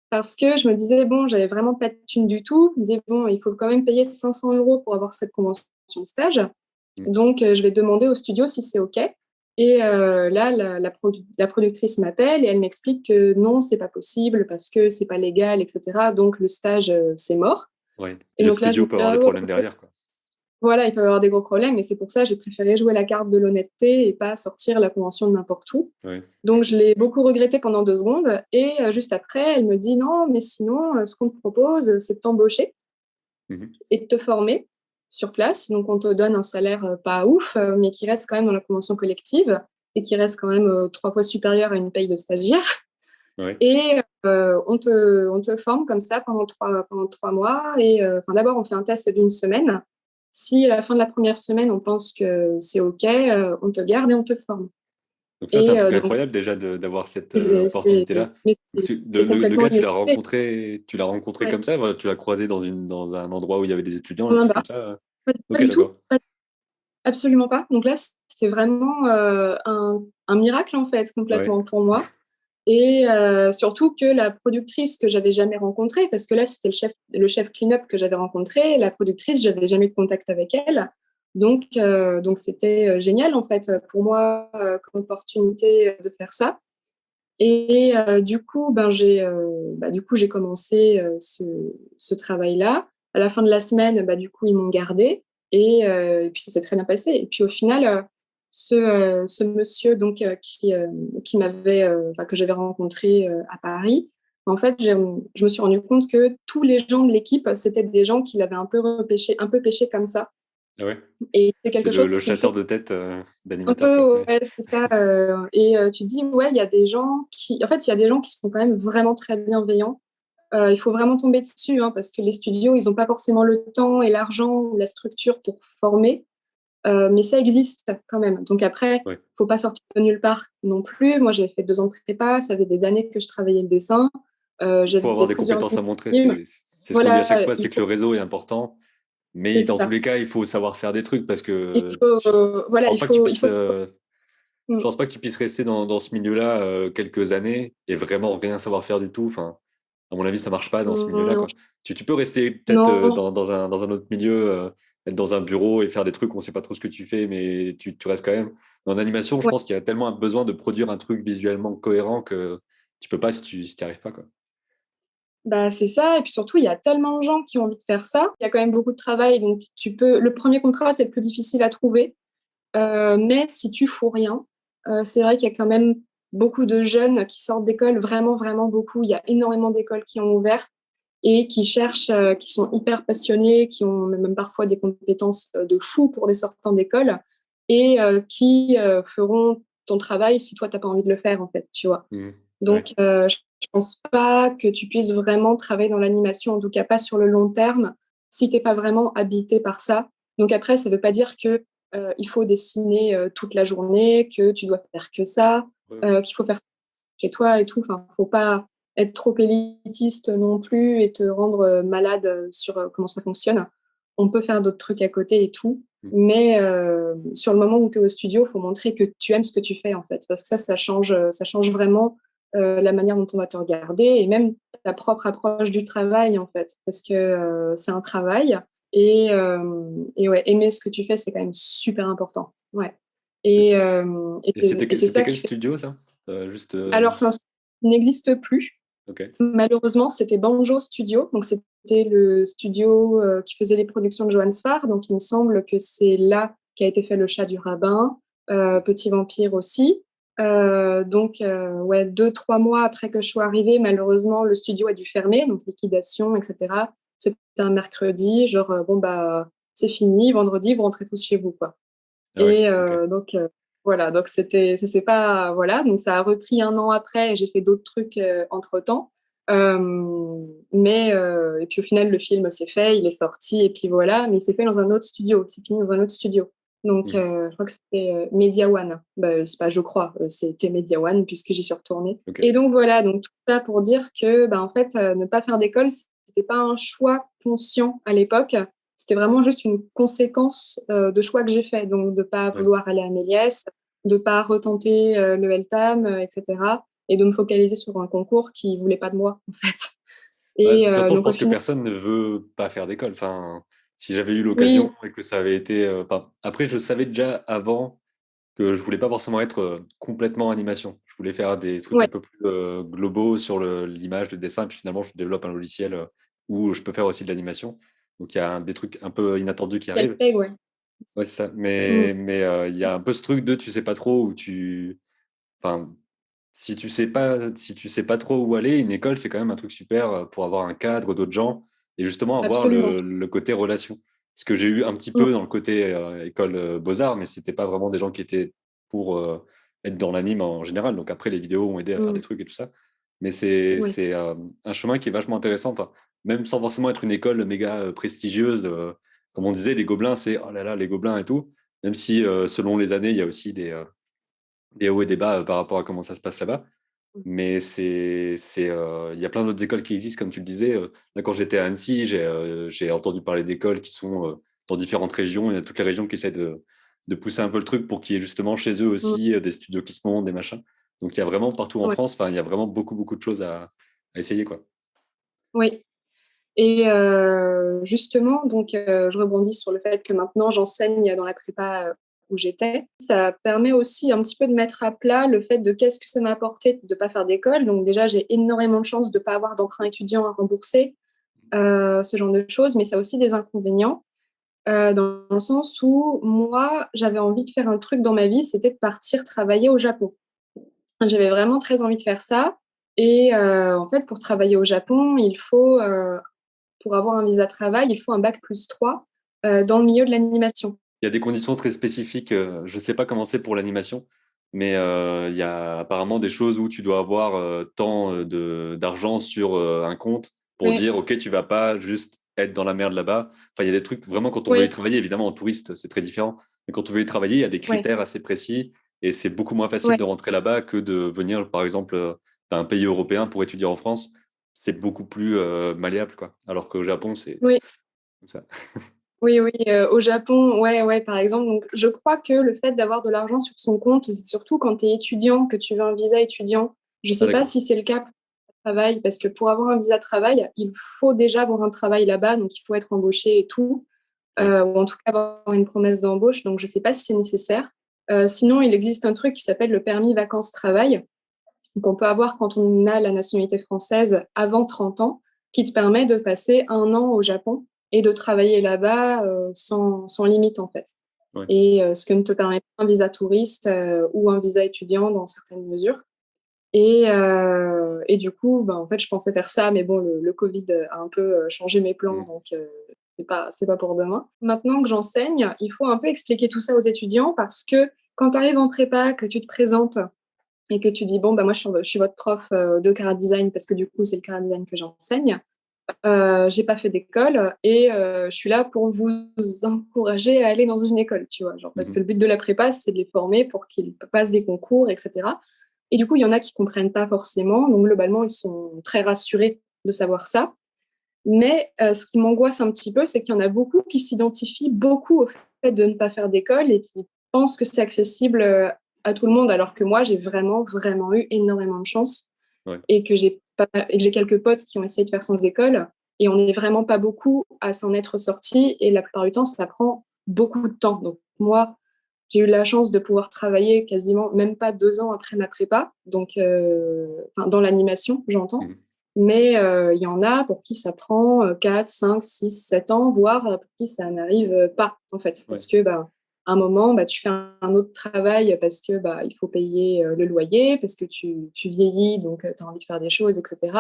Speaker 2: parce que je me disais, bon, j'avais vraiment pas de thune du tout. Je me disais, bon, il faut quand même payer 500 euros pour avoir cette convention de stage. Donc, je vais demander au studio si c'est OK. Et là, la productrice m'appelle et elle m'explique que non, c'est pas possible parce que c'est pas légal, etc. Donc, le stage, c'est mort.
Speaker 1: Ouais.
Speaker 2: Et
Speaker 1: Et le
Speaker 2: donc là, je
Speaker 1: studio
Speaker 2: me
Speaker 1: peut
Speaker 2: dis,
Speaker 1: avoir
Speaker 2: ah,
Speaker 1: des
Speaker 2: oh,
Speaker 1: problèmes derrière, quoi.
Speaker 2: voilà, il peut y avoir des gros problèmes. Et c'est pour ça que j'ai préféré jouer la carte de l'honnêteté et pas sortir la convention de n'importe où.
Speaker 1: Ouais.
Speaker 2: Donc, je l'ai beaucoup regretté pendant 2 secondes. Et juste après, elle me dit non, mais sinon, ce qu'on te propose, c'est de t'embaucher
Speaker 1: Mhm.
Speaker 2: et de te former sur place. Donc, on te donne un salaire pas ouf, mais qui reste quand même dans la convention collective et qui reste quand même 3 fois supérieur à une paye de stagiaire.
Speaker 1: Ouais.
Speaker 2: Et on te forme comme ça pendant 3 mois. Et d'abord, on fait un test d'une semaine. Si à la fin de la première semaine, on pense que c'est OK, on te garde et on te forme.
Speaker 1: Donc ça, c'est un
Speaker 2: Et
Speaker 1: truc
Speaker 2: donc,
Speaker 1: incroyable déjà d'avoir cette
Speaker 2: c'est
Speaker 1: opportunité-là.
Speaker 2: mais
Speaker 1: Donc,
Speaker 2: c'est
Speaker 1: le
Speaker 2: complètement
Speaker 1: gars,
Speaker 2: inespéré.
Speaker 1: tu l'as rencontré
Speaker 2: Ouais.
Speaker 1: comme ça, voilà, tu l'as croisé dans un endroit où il y avait des étudiants, un
Speaker 2: En un
Speaker 1: truc
Speaker 2: bar.
Speaker 1: comme ça.
Speaker 2: Pas
Speaker 1: Ok,
Speaker 2: du tout,
Speaker 1: d'accord.
Speaker 2: absolument pas. Donc là, c'était vraiment un miracle en fait,
Speaker 1: Ouais,
Speaker 2: complètement pour moi. Et surtout que la productrice que j'avais jamais rencontrée, parce que là, c'était le chef clean-up que j'avais rencontré, la productrice, j'avais jamais eu de contact avec elle. Donc c'était génial en fait pour moi comme opportunité de faire ça. Et du coup, du coup, j'ai commencé ce travail-là. À la fin de la semaine, du coup, ils m'ont gardée et puis ça s'est très bien passé. Et puis au final, ce monsieur donc qui m'avait, enfin, que j'avais rencontré à Paris, en fait, je me suis rendu compte que tous les gens de l'équipe, c'était des gens qui l'avaient un peu pêché comme ça.
Speaker 1: ah ouais.
Speaker 2: Et c'est
Speaker 1: C'est
Speaker 2: quelque chose
Speaker 1: le
Speaker 2: qui me
Speaker 1: chasseur
Speaker 2: fait
Speaker 1: de tête
Speaker 2: un
Speaker 1: d'animateur, quoi.
Speaker 2: peu,
Speaker 1: Ouais.
Speaker 2: ouais, c'est ça. Et tu te dis, ouais, il y a des gens qui, en fait, il y a des gens qui sont quand même vraiment très bienveillants. Il faut vraiment tomber dessus, hein, parce que les studios, ils n'ont pas forcément le temps et l'argent ou la structure pour former, mais ça existe quand même. Donc après,
Speaker 1: Ouais.
Speaker 2: faut pas sortir de nulle part non plus. Moi, j'ai fait 2 ans de prépa, ça fait des années que je travaillais le dessin.
Speaker 1: Il faut avoir
Speaker 2: J'avais
Speaker 1: des
Speaker 2: plusieurs
Speaker 1: compétences à montrer.
Speaker 2: films.
Speaker 1: C'est ce qu'on dit à chaque
Speaker 2: Voilà,
Speaker 1: fois, c'est que le réseau est important.
Speaker 2: c'est
Speaker 1: Mais dans tous
Speaker 2: ça.
Speaker 1: les cas, il faut savoir faire des trucs parce
Speaker 2: Il
Speaker 1: que
Speaker 2: faut,
Speaker 1: je
Speaker 2: voilà,
Speaker 1: pense pas que tu
Speaker 2: il
Speaker 1: puisses,
Speaker 2: faut.
Speaker 1: je pense pas que tu puisses rester dans ce milieu-là quelques années et vraiment rien savoir faire du tout. Enfin, à mon avis, ça marche pas dans ce milieu-là,
Speaker 2: Non,
Speaker 1: quoi. Tu peux rester peut-être
Speaker 2: non,
Speaker 1: dans un autre milieu, être dans un bureau et faire des trucs où on sait pas trop ce que tu fais, mais tu restes quand même. Dans l'animation, je
Speaker 2: ouais.
Speaker 1: pense qu'il y a tellement un besoin de produire un truc visuellement cohérent que tu peux pas si tu arrives pas, quoi.
Speaker 2: Bah, c'est ça. Et puis surtout, il y a tellement de gens qui ont envie de faire ça. Il y a quand même beaucoup de travail. Donc, le premier contrat, c'est le plus difficile à trouver. Mais si tu fous rien, c'est vrai qu'il y a quand même beaucoup de jeunes qui sortent d'école, vraiment, vraiment beaucoup. Il y a énormément d'écoles qui ont ouvert et qui cherchent, qui sont hyper passionnés, qui ont même parfois des compétences de fou pour des sortants d'école et qui feront ton travail si toi, t'as pas envie de le faire, en fait, tu vois.
Speaker 1: Mhm. Ouais.
Speaker 2: Donc, je pense pas que tu puisses vraiment travailler dans l'animation, en tout cas pas sur le long terme, si t'es pas vraiment habité par ça. Donc après, ça veut pas dire que il faut dessiner toute la journée, que tu dois faire que ça,
Speaker 1: Ouais, ouais.
Speaker 2: qu'il faut faire ça chez toi et tout. Enfin, faut pas être trop élitiste non plus et te rendre malade sur comment ça fonctionne. On peut faire d'autres trucs à côté et tout.
Speaker 1: Mhm.
Speaker 2: Mais sur le moment où tu es au studio, il faut montrer que tu aimes ce que tu fais en fait, parce que ça change vraiment la manière dont on va te regarder et même ta propre approche du travail en fait, parce que c'est un travail et ouais, aimer ce que tu fais, c'est quand même super important. Ouais.
Speaker 1: Et
Speaker 2: Et,
Speaker 1: c'est-
Speaker 2: euh, et
Speaker 1: et
Speaker 2: c'est et c'est
Speaker 1: c'était
Speaker 2: ça
Speaker 1: quel
Speaker 2: qui fait.
Speaker 1: studio, ça? Juste.
Speaker 2: Alors, c'est un studio qui n'existe plus.
Speaker 1: Ok.
Speaker 2: Malheureusement, c'était Banjo Studio. Donc, c'était le studio qui faisait les productions de Johannes Farr. Donc, il me semble que c'est là qu'a été fait Le Chat du Rabbin, Petit Vampire aussi. Ouais, 2, 3 mois après que je sois arrivée, malheureusement, le studio a dû fermer, donc liquidation, etc. C'était un mercredi, genre, bon, bah, c'est fini, vendredi, vous rentrez tous chez vous, quoi.
Speaker 1: Ah ouais,
Speaker 2: Et
Speaker 1: ok.
Speaker 2: voilà, donc ça c'est pas, voilà, donc ça a repris un an après et j'ai fait d'autres trucs entre-temps. Et puis au final, le film s'est fait, il est sorti et puis voilà, mais il s'est fait dans un autre studio, c'est fini dans un autre studio. Donc,
Speaker 1: Mhm.
Speaker 2: je crois que c'était Media One. Bah, c'est pas, je crois, c'était Media One puisque j'y suis retournée.
Speaker 1: Ok.
Speaker 2: Et donc voilà, donc tout ça pour dire que, bah, en fait, ne pas faire d'école, c'était pas un choix conscient à l'époque. C'était vraiment juste une conséquence de choix que j'ai fait. Donc, de pas
Speaker 1: Ouais.
Speaker 2: vouloir aller à Méliès, de pas retenter le LTAM, etc. Et de me focaliser sur un concours qui voulait pas de moi, en fait.
Speaker 1: Bah, de
Speaker 2: Et
Speaker 1: toute façon, je
Speaker 2: donc, au
Speaker 1: pense que
Speaker 2: final,
Speaker 1: personne ne veut pas faire d'école. Enfin, si j'avais eu l'occasion
Speaker 2: oui,
Speaker 1: et que ça avait été. Enfin, après, je savais déjà avant que je voulais pas forcément être complètement animation. Je voulais faire des trucs un
Speaker 2: ouais,
Speaker 1: peu plus globaux sur l'image, le dessin. Et puis finalement, je développe un logiciel où je peux faire aussi de l'animation. Donc il y a des trucs un peu inattendus qui arrivent.
Speaker 2: Calpeg, ouais.
Speaker 1: Ouais, c'est ça.
Speaker 2: Mm.
Speaker 1: Mais il y a un peu ce truc de tu sais pas trop où tu. Enfin, si tu sais pas trop où aller, une école, c'est quand même un truc super pour avoir un cadre, d'autres gens, et justement avoir
Speaker 2: Absolument.
Speaker 1: le côté relation. Ce que j'ai eu un petit
Speaker 2: Mm.
Speaker 1: peu dans le côté école Beaux-Arts, mais c'était pas vraiment des gens qui étaient pour être dans l'anime en général. Donc après, les vidéos ont aidé à faire des
Speaker 2: Mm.
Speaker 1: trucs et tout ça. Mais
Speaker 2: Ouais.
Speaker 1: c'est un chemin qui est vachement intéressant. Enfin, même sans forcément être une école méga prestigieuse, comme on disait, les Gobelins, c'est oh là là, les Gobelins et tout. Même si selon les années, il y a aussi des hauts et des bas par rapport à comment ça se passe là-bas.
Speaker 2: Mmh.
Speaker 1: Mais il y a plein d'autres écoles qui existent, comme tu le disais. Là, quand j'étais à Annecy, j'ai entendu parler d'écoles qui sont dans différentes régions. Il y a toutes les régions qui essaient de pousser un peu le truc pour qu'il y ait justement chez eux
Speaker 2: Mmh.
Speaker 1: aussi des studios qui se montent, des machins. Donc, il y a vraiment partout en
Speaker 2: Ouais.
Speaker 1: France, enfin, il y a vraiment beaucoup, beaucoup de choses à essayer, quoi.
Speaker 2: Oui. Et justement, donc je rebondis sur le fait que maintenant j'enseigne dans la prépa où j'étais. Ça permet aussi un petit peu de mettre à plat le fait de qu'est-ce que ça m'a apporté de ne pas faire d'école. Donc déjà, j'ai énormément de chance de ne pas avoir d'emprunt étudiant à rembourser, ce genre de choses, mais ça a aussi des inconvénients, dans le sens où moi, j'avais envie de faire un truc dans ma vie, c'était de partir travailler au Japon. J'avais vraiment très envie de faire ça et en fait, pour travailler au Japon, il faut, pour avoir un visa travail, il faut un bac+3 dans le milieu de l'animation.
Speaker 1: Il y a des conditions très spécifiques. Je ne sais pas comment c'est pour l'animation, mais il y a apparemment des choses où tu dois avoir tant d'argent sur un compte pour
Speaker 2: Oui,
Speaker 1: dire, OK, tu vas pas juste être dans la merde là-bas. Enfin, il y a des trucs, vraiment, quand on veut y
Speaker 2: oui,
Speaker 1: travailler, évidemment, en touriste, c'est très différent. Mais quand on veut y travailler, il y a des
Speaker 2: oui,
Speaker 1: critères assez précis et c'est beaucoup moins facile
Speaker 2: oui,
Speaker 1: de rentrer là-bas que de venir, par exemple, d'un pays européen pour étudier en France. C'est beaucoup plus malléable, quoi. Alors qu'au Japon, c'est
Speaker 2: oui,
Speaker 1: comme ça.
Speaker 2: oui, oui, au Japon, ouais, ouais, par exemple. Donc, je crois que le fait d'avoir de l'argent sur son compte, c'est surtout quand tu es étudiant, que tu veux un visa étudiant. Je ne
Speaker 1: Ah,
Speaker 2: sais pas
Speaker 1: d'accord.
Speaker 2: si c'est le cas pour le travail, parce que pour avoir un visa travail, il faut déjà avoir un travail là-bas, donc il faut être embauché et tout,
Speaker 1: Ouais.
Speaker 2: ou en tout cas avoir une promesse d'embauche. Donc, je ne sais pas si c'est nécessaire. Sinon, il existe un truc qui s'appelle le permis vacances-travail, qu'on peut avoir quand on a la nationalité française avant 30 ans, qui te permet de passer un an au Japon et de travailler là-bas sans limite en fait.
Speaker 1: Ouais.
Speaker 2: Et ce que ne te permet pas un visa touriste ou un visa étudiant dans certaines mesures. Et du coup, ben, en fait, je pensais faire ça, mais bon, le Covid a un peu changé mes plans,
Speaker 1: Mm.
Speaker 2: donc c'est pas pour demain. Maintenant que j'enseigne, il faut un peu expliquer tout ça aux étudiants parce que quand tu arrives en prépa, que tu te présentes et que tu dis, bon, bah, moi, je suis votre prof de chara design parce que du coup, c'est le chara design que j'enseigne. J'ai pas fait d'école et je suis là pour vous encourager à aller dans une école, tu vois. Genre, parce que
Speaker 1: Mhm.
Speaker 2: le but de la prépa, c'est de les former pour qu'ils passent des concours, etc. Et du coup, il y en a qui comprennent pas forcément. Donc, globalement, ils sont très rassurés de savoir ça. Mais ce qui m'angoisse un petit peu, c'est qu'il y en a beaucoup qui s'identifient beaucoup au fait de ne pas faire d'école et qui pensent que c'est accessible à tout le monde, alors que moi, j'ai vraiment, vraiment eu énormément de chance
Speaker 1: Ouais.
Speaker 2: et que j'ai quelques potes qui ont essayé de faire sans école et on n'est vraiment pas beaucoup à s'en être sortis et la plupart du temps, ça prend beaucoup de temps. Donc moi, j'ai eu la chance de pouvoir travailler quasiment même pas 2 ans après ma prépa, donc enfin, dans l'animation, j'entends.
Speaker 1: Mhm.
Speaker 2: Mais il y en a pour qui ça prend 4, 5, 6, 7 ans, voire pour qui ça n'arrive pas, en fait.
Speaker 1: Ouais.
Speaker 2: Parce que, bah, à un moment, bah, tu fais un autre travail parce que bah, il faut payer le loyer, parce que tu vieillis, donc tu as envie de faire des choses, etc. Tu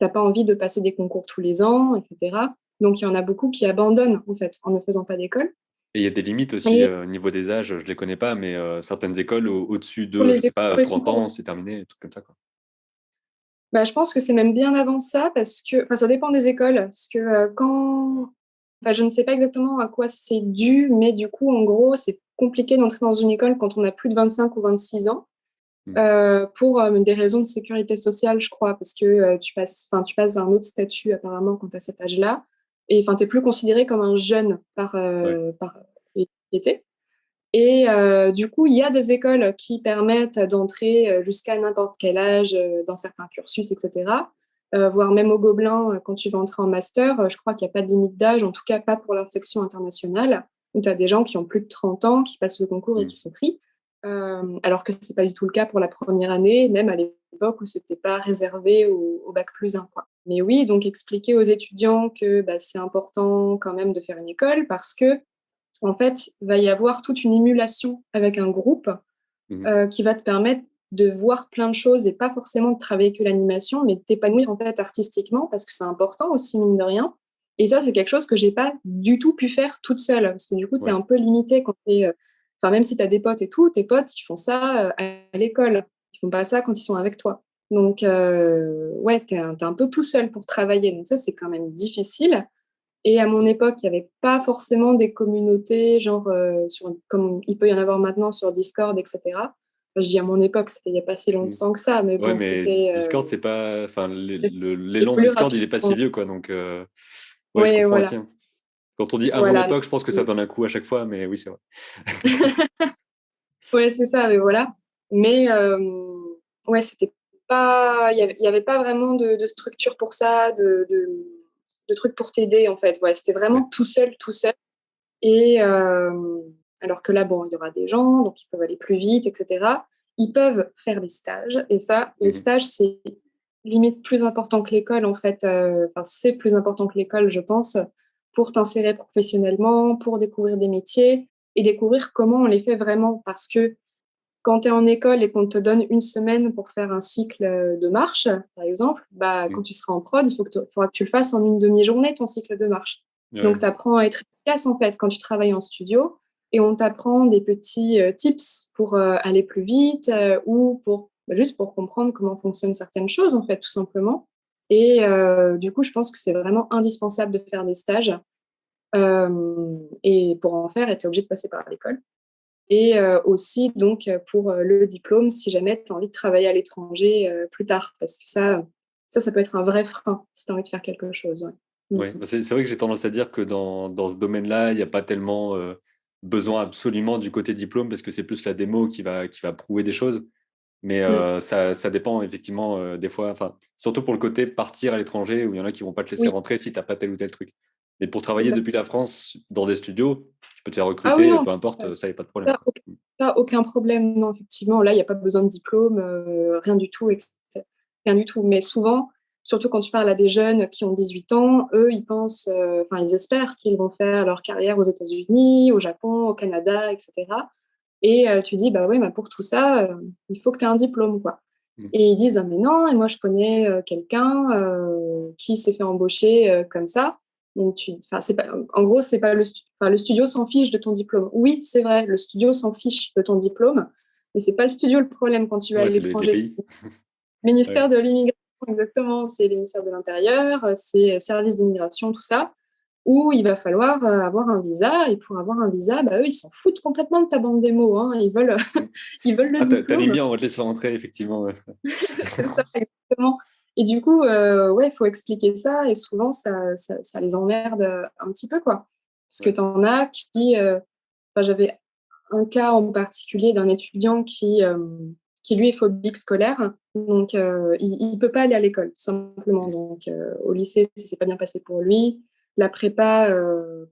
Speaker 2: n'as pas envie de passer des concours tous les ans, etc. Donc, il y en a beaucoup qui abandonnent, en fait, en ne faisant pas d'école.
Speaker 1: Et il y a des limites aussi
Speaker 2: Et
Speaker 1: au niveau des âges, je ne les connais pas, mais certaines écoles au-dessus
Speaker 2: pour
Speaker 1: de, je
Speaker 2: les
Speaker 1: sais pas,
Speaker 2: écoles et
Speaker 1: 30
Speaker 2: tout,
Speaker 1: ans, c'est terminé, des trucs comme ça, quoi.
Speaker 2: bah, je pense que c'est même bien avant ça parce que, enfin, ça dépend des écoles. Parce que quand, enfin, je ne sais pas exactement à quoi c'est dû, mais du coup, en gros, c'est compliqué d'entrer dans une école quand on a plus de 25 ou 26 ans
Speaker 1: Mm.
Speaker 2: pour des raisons de sécurité sociale, je crois, parce que tu passes à un autre statut apparemment quand tu as cet âge-là. Et enfin, tu n'es plus considéré comme un jeune
Speaker 1: Ouais.
Speaker 2: par les sociétés. Et du coup, il y a des écoles qui permettent d'entrer jusqu'à n'importe quel âge dans certains cursus, etc. Voire même au Gobelin, quand tu vas entrer en master, je crois qu'il n'y a pas de limite d'âge, en tout cas pas pour leur section internationale, où tu as des gens qui ont plus de 30 ans, qui passent le concours et
Speaker 1: Mm.
Speaker 2: qui sont pris. Alors que ce n'est pas du tout le cas pour la première année, même à l'époque où ce n'était pas réservé au bac+1, quoi. Mais oui, donc expliquer aux étudiants que bah, c'est important quand même de faire une école parce que en fait, il va y avoir toute une émulation avec un groupe
Speaker 1: Mhm.
Speaker 2: qui va te permettre de voir plein de choses et pas forcément de travailler que l'animation, mais de t'épanouir en fait artistiquement parce que c'est important aussi, mine de rien. Et ça, c'est quelque chose que j'ai pas du tout pu faire toute seule parce que du coup, tu es
Speaker 1: Ouais.
Speaker 2: un peu limité quand tu es. Enfin, même si tu as des potes et tout, tes potes, ils font ça à l'école. Ils font pas ça quand ils sont avec toi. Donc, ouais, t'es un peu tout seul pour travailler. Donc, ça, c'est quand même difficile. Et à mon époque, il n'y avait pas forcément des communautés, genre, comme il peut y en avoir maintenant sur Discord, etc. je dis à mon époque, c'était il n'y a pas si
Speaker 1: Mm.
Speaker 2: longtemps que ça, mais
Speaker 1: Ouais,
Speaker 2: bon,
Speaker 1: mais
Speaker 2: c'était
Speaker 1: Discord, c'est pas. Enfin, l'élan de
Speaker 2: plus
Speaker 1: Discord, il est pas si
Speaker 2: rapidement.
Speaker 1: vieux, quoi. Donc, ouais, je
Speaker 2: Oui,
Speaker 1: comprends
Speaker 2: voilà.
Speaker 1: aussi, hein. Quand on dit à mon
Speaker 2: Voilà.
Speaker 1: époque, je pense que ça donne un coup à chaque fois, mais oui, c'est vrai.
Speaker 2: Ouais, c'est ça, mais voilà. Mais ouais, c'était pas, il y avait pas vraiment de structure pour ça, de trucs pour t'aider en fait. Ouais, c'était vraiment
Speaker 1: Ouais.
Speaker 2: tout seul, tout seul. Et alors que là, bon, il y aura des gens, donc ils peuvent aller plus vite, etc. Ils peuvent faire des stages, et ça, les
Speaker 1: Mhm.
Speaker 2: stages, c'est limite plus important que l'école en fait. Enfin, c'est plus important que l'école, je pense, pour t'insérer professionnellement, pour découvrir des métiers et découvrir comment on les fait vraiment. Parce que quand tu es en école et qu'on te donne une semaine pour faire un cycle de marche, par exemple, bah, quand
Speaker 1: Mhm.
Speaker 2: tu seras en prod, faudra que tu le fasses en une demi-journée, ton cycle de marche. Donc,
Speaker 1: Ouais.
Speaker 2: tu apprends à être efficace, en fait, quand tu travailles en studio et on t'apprend des petits tips pour aller plus vite ou pour, bah, juste pour comprendre comment fonctionnent certaines choses, en fait, tout simplement. Et du coup, je pense que c'est vraiment indispensable de faire des stages. Et pour en faire, tu es obligé de passer par l'école. Et aussi, donc, pour le diplôme, si jamais tu as envie de travailler à l'étranger plus tard, parce que ça peut être un vrai frein si tu as envie de faire quelque chose. Ouais.
Speaker 1: Ouais. Bah, c'est vrai que j'ai tendance à dire que dans ce domaine-là, il n'y a pas tellement besoin absolument du côté diplôme, parce que c'est plus la démo qui va prouver des choses. Mais
Speaker 2: Mm.
Speaker 1: ça dépend effectivement des fois, enfin, surtout pour le côté partir à l'étranger où il y en a qui vont pas te laisser
Speaker 2: Oui,
Speaker 1: rentrer si tu n'as pas tel ou tel truc. Mais pour travailler
Speaker 2: exact.
Speaker 1: depuis la France dans des studios, tu peux te faire
Speaker 2: Ah oui,
Speaker 1: recruter,
Speaker 2: non,
Speaker 1: peu importe, ça, il n'y a pas de problème,
Speaker 2: ça,
Speaker 1: quoi.
Speaker 2: aucun problème. Non, effectivement, là, il n'y a pas besoin de diplôme, rien du tout, rien du tout. Mais souvent, surtout quand tu parles à des jeunes qui ont 18 ans, eux, ils pensent, enfin, ils espèrent qu'ils vont faire leur carrière aux États-Unis, au Japon, au Canada, etc. Et tu dis, bah ouais, bah pour tout ça, il faut que tu aies un diplôme, quoi.
Speaker 1: Mm.
Speaker 2: Et ils disent, ah, mais non, et moi je connais quelqu'un qui s'est fait embaucher comme ça. Enfin, c'est pas, en gros, c'est pas enfin, le studio s'en fiche de ton diplôme. Oui, c'est vrai, le studio s'en fiche de ton diplôme, mais c'est pas le studio le problème quand tu vas à
Speaker 1: Ouais, c'est les
Speaker 2: l'étranger. C'est
Speaker 1: pays.
Speaker 2: le ministère
Speaker 1: Ouais.
Speaker 2: de l'immigration, exactement, c'est le ministère de l'Intérieur, c'est service d'immigration, tout ça, où il va falloir avoir un visa. Et pour avoir un visa, bah, eux, ils s'en foutent complètement de ta bande démo, hein. Ils veulent,
Speaker 1: Mm.
Speaker 2: ils veulent le
Speaker 1: Ah, t'animes
Speaker 2: diplôme.
Speaker 1: bien, on va te laisser rentrer, effectivement. Ouais.
Speaker 2: C'est ça, exactement. Et du coup, ouais, il faut expliquer ça. Et souvent, ça les emmerde un petit peu, quoi. Parce que
Speaker 1: Ouais.
Speaker 2: tu en as qui. Enfin, j'avais un cas en particulier d'un étudiant qui, lui, est phobique scolaire. Donc, il ne peut pas aller à l'école, tout simplement. Donc, au lycée, ça ne s'est pas bien passé pour lui. La prépa,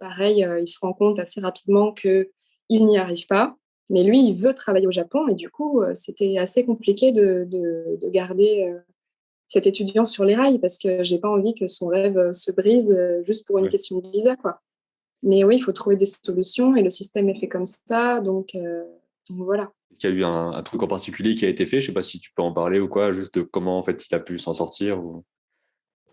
Speaker 2: pareil, il se rend compte assez rapidement qu'il n'y arrive pas. Mais lui, il veut travailler au Japon. Et du coup, c'était assez compliqué de garder cet étudiant sur les rails parce que j'ai pas envie que son rêve se brise juste pour une
Speaker 1: Ouais.
Speaker 2: question de visa, quoi. Mais oui, il faut trouver des solutions et le système est fait comme ça. Donc voilà.
Speaker 1: Est-ce qu'il y a eu un truc en particulier qui a été fait? Je sais pas si tu peux en parler ou quoi, juste de comment en fait il a pu s'en sortir ou...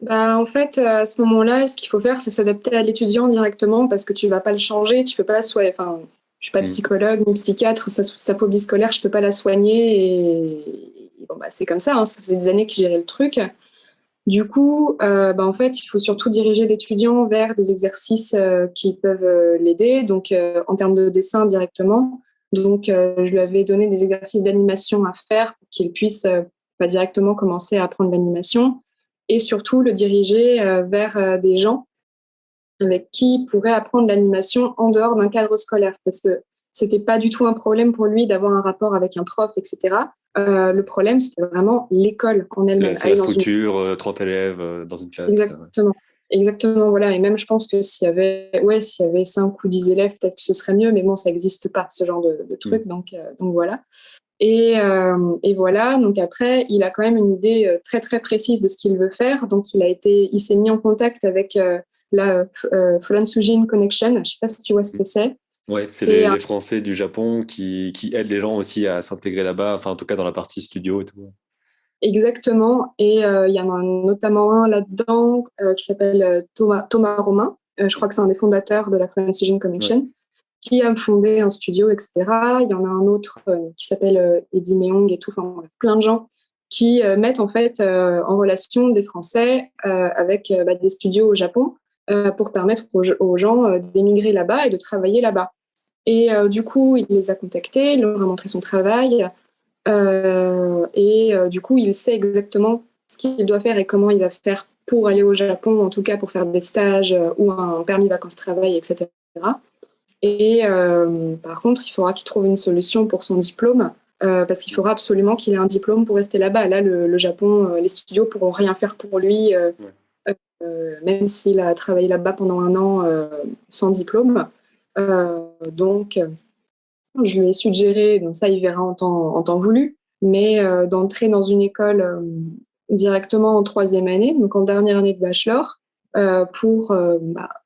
Speaker 2: Bah, en fait, à ce moment-là, ce qu'il faut faire, c'est s'adapter à l'étudiant directement parce que tu vas pas le changer. Tu peux pas enfin, je suis pas
Speaker 1: Mm.
Speaker 2: psychologue ni psychiatre. Sa phobie scolaire, je peux pas la soigner. Et bon, bah, c'est comme ça, hein. Ça faisait des années que je gérais le truc. Du coup, bah, en fait, il faut surtout diriger l'étudiant vers des exercices qui peuvent l'aider, donc en termes de dessin directement. Donc, je lui avais donné des exercices d'animation à faire pour qu'il puisse bah, directement commencer à apprendre l'animation et surtout le diriger vers des gens avec qui il pourrait apprendre l'animation en dehors d'un cadre scolaire parce que c'était pas du tout un problème pour lui d'avoir un rapport avec un prof, etc. Le problème, c'était vraiment l'école en elle-même.
Speaker 1: C'est la
Speaker 2: Aller dans une...
Speaker 1: structure, 30 élèves dans une classe, tout ça. Ouais.
Speaker 2: Exactement. Exactement, voilà. Et même, je pense que s'il y avait 5 ou 10 élèves, peut-être que ce serait mieux, mais bon, ça n'existe pas, ce genre de
Speaker 1: Mm.
Speaker 2: truc. Donc voilà. Et voilà. Donc après, il a quand même une idée très, très précise de ce qu'il veut faire. Donc, il s'est mis en contact avec la Fluent Connection. Je ne sais pas si tu vois ce
Speaker 1: Mm.
Speaker 2: que c'est.
Speaker 1: Ouais, c'est
Speaker 2: C'est
Speaker 1: les Français du Japon qui aident les gens aussi à s'intégrer là-bas, enfin en tout cas dans la partie studio et tout.
Speaker 2: exactement. Et il y en a notamment un là-dedans qui s'appelle Thomas Romain. Je crois que c'est un des fondateurs de la Fluent
Speaker 1: Ouais.
Speaker 2: Connection, qui a fondé un studio, etc. Il y en a un autre qui s'appelle Eddie Meong et tout, enfin bref, plein de gens qui mettent en fait en relation des Français avec bah, des studios au Japon pour permettre aux gens d'émigrer là-bas et de travailler là-bas. Et du coup, il les a contactés, il leur a montré son travail. Du coup, il sait exactement ce qu'il doit faire et comment il va faire pour aller au Japon, en tout cas pour faire des stages ou un permis vacances-travail, etc. Par contre, il faudra qu'il trouve une solution pour son diplôme, parce qu'il faudra absolument qu'il ait un diplôme pour rester là-bas. Là, le Japon, les studios pourront rien faire pour lui, même s'il a travaillé là-bas pendant 1 an sans diplôme. Donc, je lui ai suggéré, donc ça, il verra en temps voulu, mais d'entrer dans une école directement en 3e année, donc en dernière année de bachelor, pour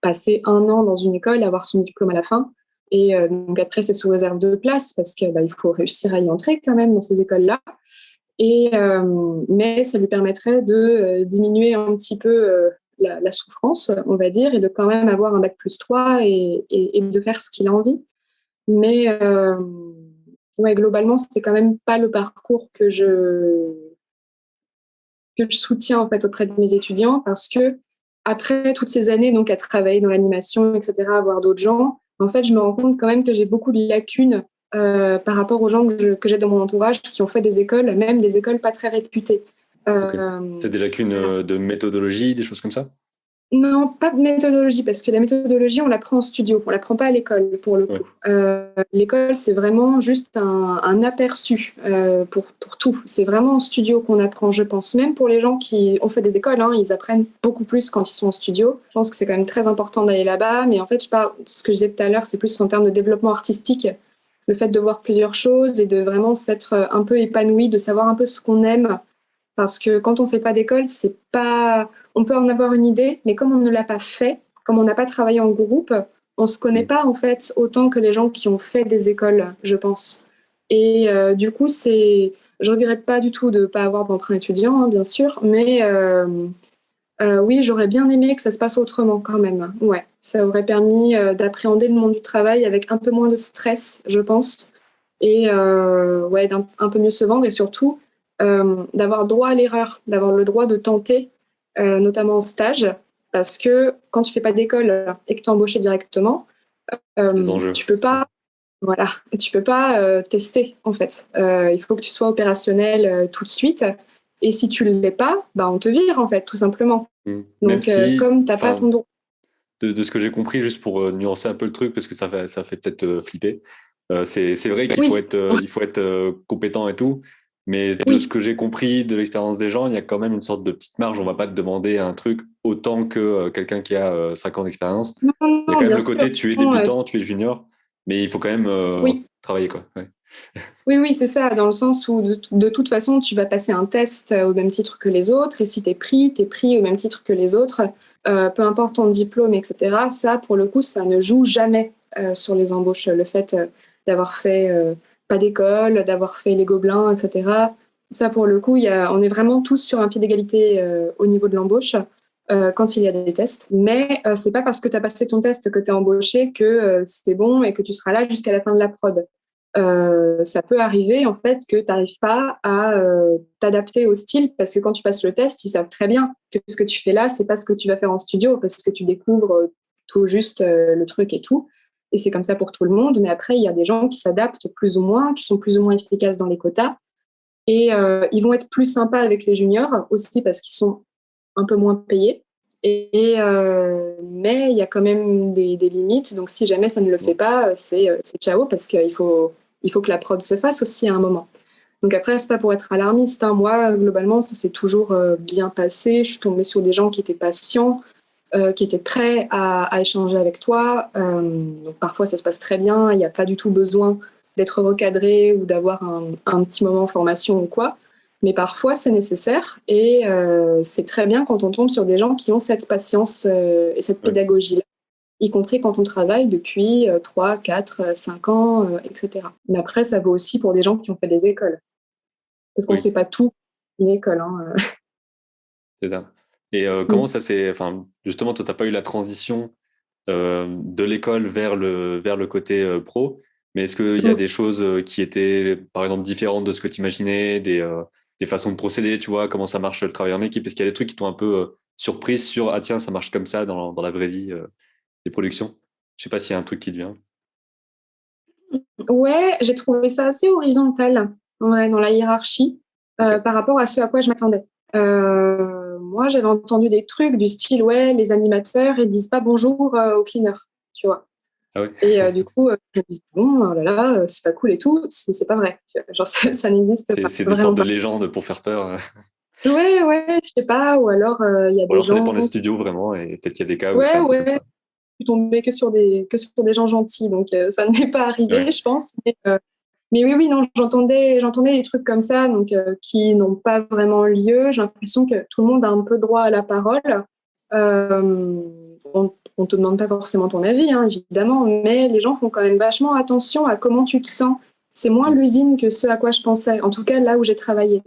Speaker 2: passer 1 an dans une école, avoir son diplôme à la fin. Donc après, c'est sous réserve de place parce que il faut réussir à y entrer quand même dans ces écoles-là. Mais ça lui permettrait de diminuer un petit peu la souffrance, on va dire, et de quand même avoir un bac+3 et de faire ce qu'il a envie. Mais ouais, globalement, c'est quand même pas le parcours que je soutiens en fait auprès de mes étudiants, parce que après toutes ces années donc à travailler dans l'animation, etc., à voir d'autres gens, en fait, je me rends compte quand même que j'ai beaucoup de lacunes par rapport aux gens que j'ai dans mon entourage qui ont fait des écoles, même des écoles pas très réputées.
Speaker 1: Ok. C'était des lacunes de méthodologie, des choses comme ça?
Speaker 2: Non, pas de méthodologie, parce que la méthodologie, on l'apprend en studio, on l'apprend pas à l'école, pour le coup. L'école, c'est vraiment juste un aperçu pour tout. C'est vraiment en studio qu'on apprend, je pense. Même pour les gens qui ont fait des écoles, ils apprennent beaucoup plus quand ils sont en studio. Je pense que c'est quand même très important d'aller là-bas, mais en fait, ce que je disais tout à l'heure, c'est plus en termes de développement artistique, le fait de voir plusieurs choses et de vraiment s'être un peu épanoui, de savoir un peu ce qu'on aime. Parce que quand on fait pas d'école, c'est pas. On peut en avoir une idée, mais comme on ne l'a pas fait, comme on n'a pas travaillé en groupe, on se connaît pas en fait autant que les gens qui ont fait des écoles, je pense. Du coup, je regrette pas du tout de pas avoir d'emprunt étudiant, bien sûr, mais oui, j'aurais bien aimé que ça se passe autrement quand même. Ouais, ça aurait permis d'appréhender le monde du travail avec un peu moins de stress, je pense, et ouais, un peu mieux se vendre, et surtout d'avoir droit à l'erreur, d'avoir le droit de tenter, notamment en stage, parce que quand tu fais pas d'école et que tu es embauché directement,
Speaker 1: Des enjeux.
Speaker 2: tu peux pas, voilà, tu peux pas tester en fait. Il faut que tu sois opérationnel tout de suite, et si tu l'es pas, bah on te vire en fait, tout simplement.
Speaker 1: Même
Speaker 2: Donc
Speaker 1: si,
Speaker 2: comme t'as pas
Speaker 1: enfin,
Speaker 2: ton droit.
Speaker 1: de ce que j'ai compris, juste pour nuancer un peu le truc, parce que ça fait peut-être flipper, c'est vrai qu'il
Speaker 2: Oui,
Speaker 1: il faut être compétent et tout, mais de ce
Speaker 2: oui,
Speaker 1: que j'ai compris de l'expérience des gens, il y a quand même une sorte de petite marge. On va pas te demander un truc autant que quelqu'un qui a 5 ans d'expérience.
Speaker 2: non,
Speaker 1: Il y a
Speaker 2: non,
Speaker 1: quand même
Speaker 2: bien
Speaker 1: le
Speaker 2: sûr.
Speaker 1: côté tu es
Speaker 2: Non,
Speaker 1: débutant, tu es junior, mais il faut quand même
Speaker 2: oui.
Speaker 1: travailler, quoi. Ouais.
Speaker 2: Oui, oui, c'est ça, dans le sens où de toute façon, tu vas passer un test au même titre que les autres, et si t'es pris au même titre que les autres, peu importe ton diplôme, etc. Ça, pour le coup, ça ne joue jamais sur les embauches. Le fait d'avoir fait pas d'école, d'avoir fait les Gobelins, etc. Ça, pour le coup, on est vraiment tous sur un pied d'égalité au niveau de l'embauche quand il y a des tests. Mais c'est pas parce que tu as passé ton test que tu es embauché que c'est bon et que tu seras là jusqu'à la fin de la prod. Ça peut arriver en fait que tu n'arrives pas à t'adapter au style, parce que quand tu passes le test, ils savent très bien que ce que tu fais là, c'est pas ce que tu vas faire en studio, parce que tu découvres tout juste le truc et tout. Et c'est comme ça pour tout le monde. Mais après, il y a des gens qui s'adaptent plus ou moins, qui sont plus ou moins efficaces dans les quotas. Et ils vont être plus sympas avec les juniors aussi parce qu'ils sont un peu moins payés. Mais il y a quand même des limites. Donc si jamais ça ne le fait pas, c'est ciao, parce il faut que la prod se fasse aussi à un moment. Donc après, c'est pas pour être alarmiste. Moi, globalement, ça s'est toujours bien passé. Je suis tombée sur des gens qui étaient patients, qui étaient prêts à échanger avec toi. Donc parfois, ça se passe très bien. Il n'y a pas du tout besoin d'être recadré ou d'avoir un petit moment en formation ou quoi. Mais parfois, c'est nécessaire, et c'est très bien quand on tombe sur des gens qui ont cette patience et cette
Speaker 1: Ouais.
Speaker 2: pédagogie-là, y compris quand on travaille depuis 3, 4, 5 ans, etc. Mais après, ça vaut aussi pour des gens qui ont fait des écoles. Parce qu'on ne
Speaker 1: Oui,
Speaker 2: sait pas tout une école.
Speaker 1: c'est ça. Et comment
Speaker 2: Mm.
Speaker 1: ça s'est, enfin, justement, toi, t'as pas eu la transition de l'école vers le côté pro, mais est-ce qu'il y a
Speaker 2: Mm.
Speaker 1: des choses qui étaient, par exemple, différentes de ce que tu imaginais, des façons de procéder, tu vois, comment ça marche le travail en équipe? Est-ce qu'il y a des trucs qui t'ont un peu surprise sur, ah tiens, ça marche comme ça dans la vraie vie des productions? Je sais pas s'il y a un truc qui te vient.
Speaker 2: Ouais, j'ai trouvé ça assez horizontal. ouais, dans la hiérarchie
Speaker 1: Ok.
Speaker 2: par rapport à ce à quoi je m'attendais. Moi, j'avais entendu des trucs du style, ouais, les animateurs, ils disent pas bonjour aux cleaners, tu vois.
Speaker 1: Ah ouais.
Speaker 2: Et du coup, je me disais, bon, oh là là, c'est pas cool et tout. C'est pas vrai. Tu vois. Genre, ça n'existe pas,
Speaker 1: C'est des
Speaker 2: vraiment
Speaker 1: sortes de
Speaker 2: pas.
Speaker 1: légendes pour faire peur.
Speaker 2: Ouais, ouais, je sais pas. Ou alors, il y a
Speaker 1: Ou
Speaker 2: des
Speaker 1: alors ça dépend
Speaker 2: gens.
Speaker 1: des studios vraiment, et peut-être qu'il y a des cas où c'est
Speaker 2: Ouais,
Speaker 1: un peu comme
Speaker 2: ouais,
Speaker 1: ça.
Speaker 2: je suis tombée que sur des gens gentils. Donc, ça ne m'est pas arrivé,
Speaker 1: Ouais.
Speaker 2: je pense. Mais oui, oui, non, j'entendais des trucs comme ça, donc qui n'ont pas vraiment lieu. J'ai l'impression que tout le monde a un peu droit à la parole. Euh, on te demande pas forcément ton avis, hein, évidemment, mais les gens font quand même vachement attention à comment tu te sens. C'est moins
Speaker 1: Mm.
Speaker 2: l'usine que ce à quoi je pensais. En tout cas, là où j'ai travaillé,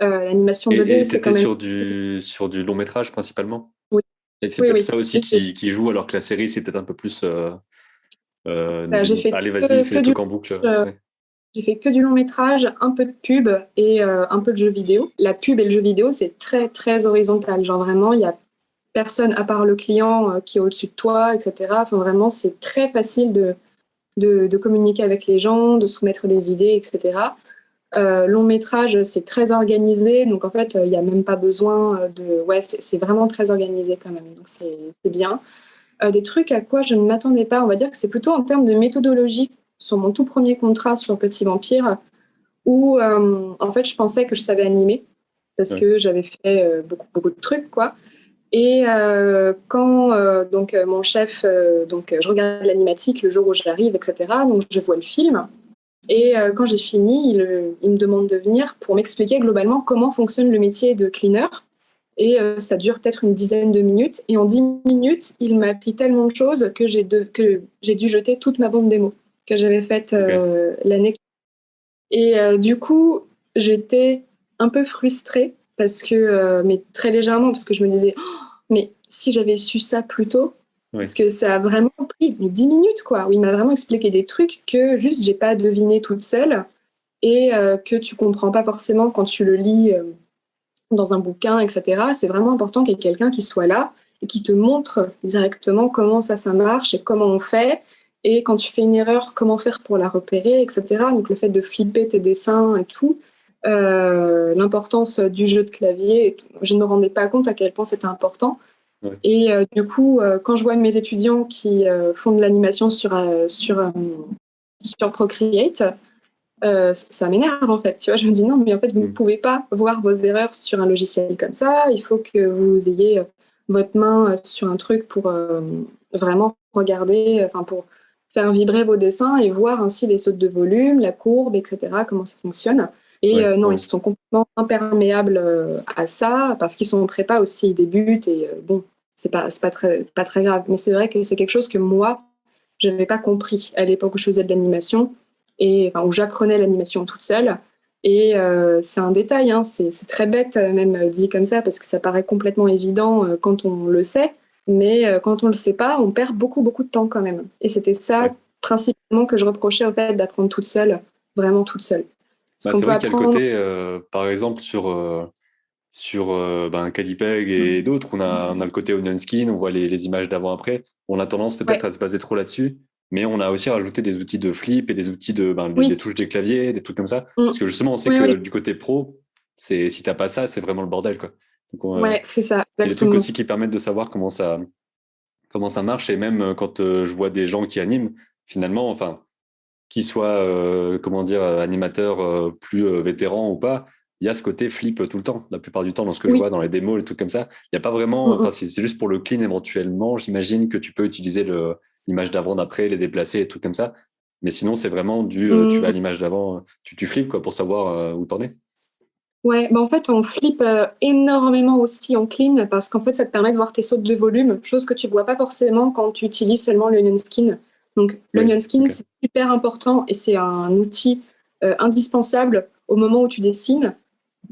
Speaker 2: l'animation 2D,
Speaker 1: Et
Speaker 2: c'est
Speaker 1: t'étais
Speaker 2: quand même.
Speaker 1: sur du long métrage principalement?
Speaker 2: Oui,
Speaker 1: Et c'est
Speaker 2: oui,
Speaker 1: peut-être
Speaker 2: oui.
Speaker 1: ça aussi qui joue, alors que la série, c'est peut-être un peu plus
Speaker 2: J'ai fait
Speaker 1: allez, vas-y, fais
Speaker 2: que
Speaker 1: les
Speaker 2: du
Speaker 1: trucs en boucle. Ouais.
Speaker 2: J'ai fait que du long métrage, un peu de pub et un peu de jeux vidéo. La pub et le jeu vidéo, c'est très, très horizontal. Genre vraiment, il y a personne à part le client qui est au-dessus de toi, etc. Enfin, vraiment, c'est très facile de communiquer avec les gens, de soumettre des idées, etc. Long métrage, c'est très organisé. Donc, en fait, il n'y a même pas besoin de... Ouais, c'est vraiment très organisé quand même. Donc, c'est bien. Des trucs à quoi je ne m'attendais pas, on va dire que c'est plutôt en termes de méthodologie sur mon tout premier contrat sur Petit Vampire où en fait je pensais que je savais animer parce
Speaker 1: Ouais.
Speaker 2: que j'avais fait beaucoup, beaucoup de trucs quoi. Et quand mon chef, je regarde l'animatique le jour où j'arrive, etc. Donc je vois le film. Et quand j'ai fini, il me demande de venir pour m'expliquer globalement comment fonctionne le métier de cleaner. Et ça dure peut-être une dizaine de minutes. Et en 10 minutes, il m'a appris tellement de choses que j'ai dû jeter toute ma bande démo que j'avais faite
Speaker 1: Ok.
Speaker 2: l'année. Et du coup, j'étais un peu frustrée parce que, mais très légèrement, parce que je me disais, oh, mais si j'avais su ça plus tôt, parce
Speaker 1: Ouais.
Speaker 2: que ça a vraiment pris 10 minutes, quoi, où il m'a vraiment expliqué des trucs que juste j'ai pas deviné toute seule et que tu comprends pas forcément quand tu le lis dans un bouquin, etc. C'est vraiment important qu'il y ait quelqu'un qui soit là et qui te montre directement comment ça marche et comment on fait. Et quand tu fais une erreur, comment faire pour la repérer, etc. Donc le fait de flipper tes dessins et tout, l'importance du jeu de clavier, je ne me rendais pas compte à quel point c'était important.
Speaker 1: Ouais.
Speaker 2: Et du coup, quand je vois mes étudiants qui font de l'animation sur Procreate, ça m'énerve en fait. Tu vois, je me dis non, mais en fait, vous ne
Speaker 1: Mm.
Speaker 2: pouvez pas voir vos erreurs sur un logiciel comme ça. Il faut que vous ayez votre main sur un truc pour vraiment regarder, enfin pour faire vibrer vos dessins et voir ainsi les sautes de volume, la courbe, etc., comment ça fonctionne. Et
Speaker 1: Ouais.
Speaker 2: non, ils
Speaker 1: Ouais.
Speaker 2: sont complètement imperméables à ça parce qu'ils sont en prépa aussi, ils débutent et bon, pas très grave. Mais c'est vrai que c'est quelque chose que moi, je n'avais pas compris à l'époque où je faisais de l'animation et enfin, où j'apprenais l'animation toute seule. Et c'est un détail, hein, c'est très bête même dit comme ça parce que ça paraît complètement évident quand on le sait, mais quand on le sait pas, on perd beaucoup beaucoup de temps quand même. Et c'était ça
Speaker 1: Ouais.
Speaker 2: principalement que je reprochais au fait d'apprendre toute seule, vraiment toute seule. Parce
Speaker 1: Bah,
Speaker 2: qu'on
Speaker 1: c'est
Speaker 2: peut
Speaker 1: vrai qu'il y a le
Speaker 2: apprendre.
Speaker 1: côté, par exemple, sur ben, Calipeg et d'autres, on a le côté onion skin, on voit les images d'avant-après. On a tendance peut-être
Speaker 2: Ouais.
Speaker 1: à se baser trop là-dessus, mais on a aussi rajouté des outils de flip et des outils de ben, les
Speaker 2: Oui.
Speaker 1: touches des claviers, des trucs comme ça.
Speaker 2: Mm.
Speaker 1: Parce que justement, on sait
Speaker 2: Oui, oui.
Speaker 1: que du côté pro, si t'as pas ça, c'est vraiment le bordel, quoi. Donc,
Speaker 2: Ouais, c'est ça,
Speaker 1: c'est les trucs
Speaker 2: exactement.
Speaker 1: aussi qui permettent de savoir comment ça marche. Et même quand je vois des gens qui animent, finalement, enfin, qu'ils soient, comment dire, animateurs plus vétérans ou pas, il y a ce côté flip tout le temps. La plupart du temps, dans ce que je
Speaker 2: Oui.
Speaker 1: vois, dans les démos, les trucs comme ça, il n'y a pas vraiment,
Speaker 2: Mm,
Speaker 1: enfin, c'est juste pour le clean éventuellement. J'imagine que tu peux utiliser l'image d'avant, d'après, les déplacer et trucs comme ça. Mais sinon, c'est vraiment tu vas
Speaker 2: mm.
Speaker 1: à l'image d'avant, tu flippes quoi, pour savoir où t'en es.
Speaker 2: Ouais, bah en fait, on flippe énormément aussi en clean parce qu'en fait, ça te permet de voir tes sautes de volume, chose que tu vois pas forcément quand tu utilises seulement l'onion skin. Donc,
Speaker 1: Oui,
Speaker 2: l'onion skin,
Speaker 1: ok.
Speaker 2: c'est super important et c'est un outil indispensable au moment où tu dessines,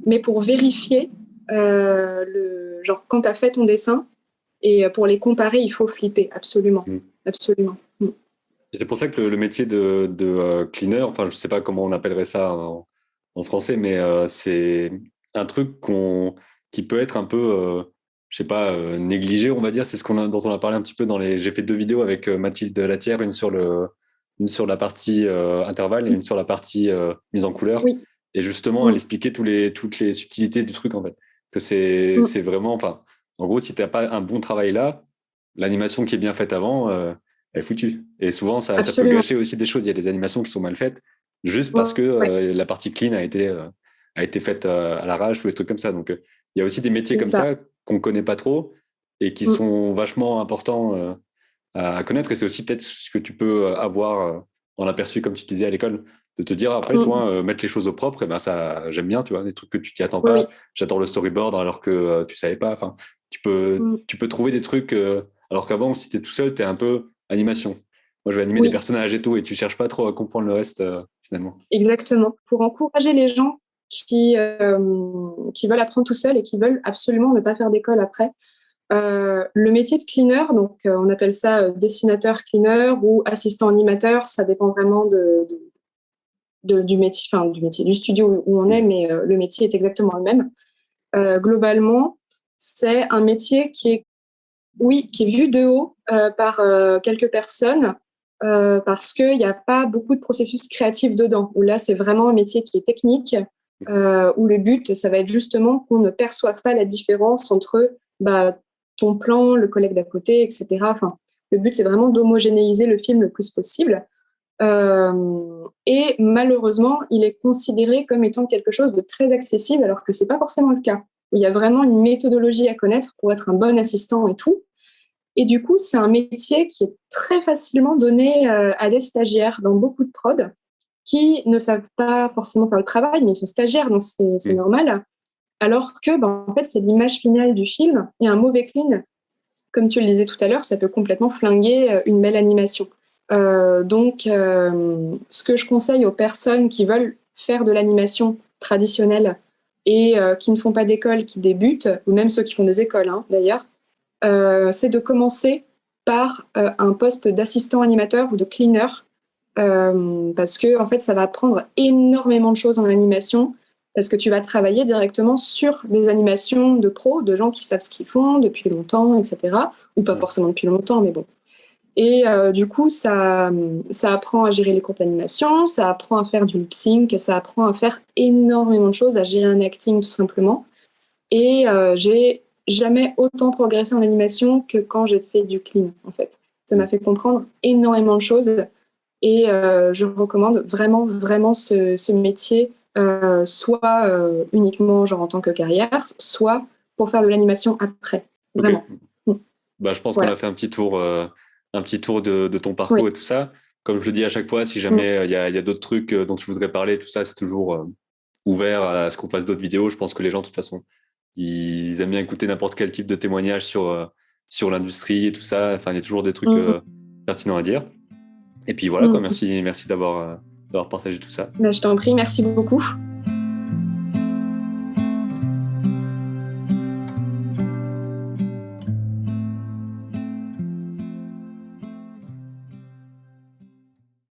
Speaker 2: mais pour vérifier genre quand tu as fait ton dessin et pour les comparer, il faut flipper, absolument.
Speaker 1: Mm.
Speaker 2: Absolument. Mm.
Speaker 1: Et c'est pour ça que le métier de cleaner, enfin, je sais pas comment on appellerait ça en français, mais c'est un truc qui peut être un peu, je sais pas, négligé, on va dire. C'est dont on a parlé un petit peu J'ai fait deux vidéos avec Mathilde Latière, une sur la partie intervalle et une sur la partie mise en couleur.
Speaker 2: Oui.
Speaker 1: Et justement, elle expliquait toutes les subtilités du truc, en fait. Que c'est vraiment, enfin, en gros, si tu n'as pas un bon travail là, l'animation qui est bien faite avant, elle est foutue. Et souvent, ça peut
Speaker 2: Absolument.
Speaker 1: gâcher aussi des choses. Il y a des animations qui sont mal faites juste parce que
Speaker 2: Ouais,
Speaker 1: la partie clean a été faite à l'arrache ou des trucs comme ça. Donc, il y a aussi des métiers
Speaker 2: c'est
Speaker 1: comme
Speaker 2: ça.
Speaker 1: ça qu'on ne connaît pas trop et qui
Speaker 2: Mm.
Speaker 1: sont vachement importants à connaître. Et c'est aussi peut-être ce que tu peux avoir en aperçu, comme tu disais à l'école, de te dire après,
Speaker 2: Mm.
Speaker 1: toi, mettre les choses au propre, et ben ça, j'aime bien, tu vois, des trucs que tu t'y attends pas.
Speaker 2: Oui.
Speaker 1: J'adore le storyboard alors que tu savais pas. Enfin,
Speaker 2: Mm.
Speaker 1: tu peux trouver des trucs alors qu'avant, si tu es tout seul, tu es un peu animation. Moi, je vais animer des
Speaker 2: Oui,
Speaker 1: personnages et tout, et tu cherches pas trop à comprendre le reste finalement.
Speaker 2: exactement. Pour encourager les gens qui veulent apprendre tout seul et qui veulent absolument ne pas faire d'école après. Le métier de cleaner, donc on appelle ça dessinateur cleaner ou assistant animateur, ça dépend vraiment du métier, enfin du métier, du studio où on est,
Speaker 1: Mm.
Speaker 2: mais le métier est exactement le même. Globalement, c'est un métier qui est, oui, qui est vu de haut par quelques personnes parce qu'il n'y a pas beaucoup de processus créatifs dedans. Où là, c'est vraiment un métier qui est technique, où le but, ça va être justement qu'on ne perçoive pas la différence entre bah, ton plan, le collègue d'à côté, etc. Enfin, le but, c'est vraiment d'homogénéiser le film le plus possible. Et malheureusement, il est considéré comme étant quelque chose de très accessible, alors que c'est pas forcément le cas. Il y a vraiment une méthodologie à connaître pour être un bon assistant et tout. Et du coup, c'est un métier qui est très facilement donné à des stagiaires dans beaucoup de prod qui ne savent pas forcément faire le travail, mais ils sont stagiaires, donc c'est
Speaker 1: Mm.
Speaker 2: normal. Alors que, ben, en fait, c'est l'image finale du film et un mauvais clean, comme tu le disais tout à l'heure, ça peut complètement flinguer une belle animation. Ce que je conseille aux personnes qui veulent faire de l'animation traditionnelle et qui ne font pas d'école, qui débutent, ou même ceux qui font des écoles hein, d'ailleurs, c'est de commencer par un poste d'assistant animateur ou de cleaner, parce que en fait, ça va apprendre énormément de choses en animation, parce que tu vas travailler directement sur des animations de pros, de gens qui savent ce qu'ils font depuis longtemps, etc. Ou pas
Speaker 1: Mm.
Speaker 2: forcément depuis longtemps, mais bon. Et du coup, ça apprend à gérer les cours d'animation, ça apprend à faire du lip sync, ça apprend à faire énormément de choses, à gérer un acting tout simplement. Et j'ai jamais autant progressé en animation que quand j'ai fait du clean, en fait. Ça m'a
Speaker 1: Mm.
Speaker 2: fait comprendre énormément de choses et je recommande vraiment, vraiment ce métier, soit uniquement genre en tant que carrière, soit pour faire de l'animation après.
Speaker 1: Ok.
Speaker 2: Vraiment. Mm.
Speaker 1: Bah, je pense qu'on a
Speaker 2: Voilà.
Speaker 1: fait un petit tour de ton
Speaker 2: Oui.
Speaker 1: parcours et tout ça. Comme je le dis à chaque fois, si
Speaker 2: Mm.
Speaker 1: jamais il y a d'autres trucs dont tu voudrais parler, tout ça, c'est toujours ouvert à ce qu'on fasse d'autres vidéos. Je pense que les gens, de toute façon, ils aiment bien écouter n'importe quel type de témoignage sur l'industrie et tout ça. Enfin, il y a toujours des trucs
Speaker 2: Mm.
Speaker 1: pertinents à dire. Et puis voilà, quoi.
Speaker 2: Mm.
Speaker 1: Merci d'avoir partagé tout ça.
Speaker 2: Bah, je t'en prie, merci beaucoup.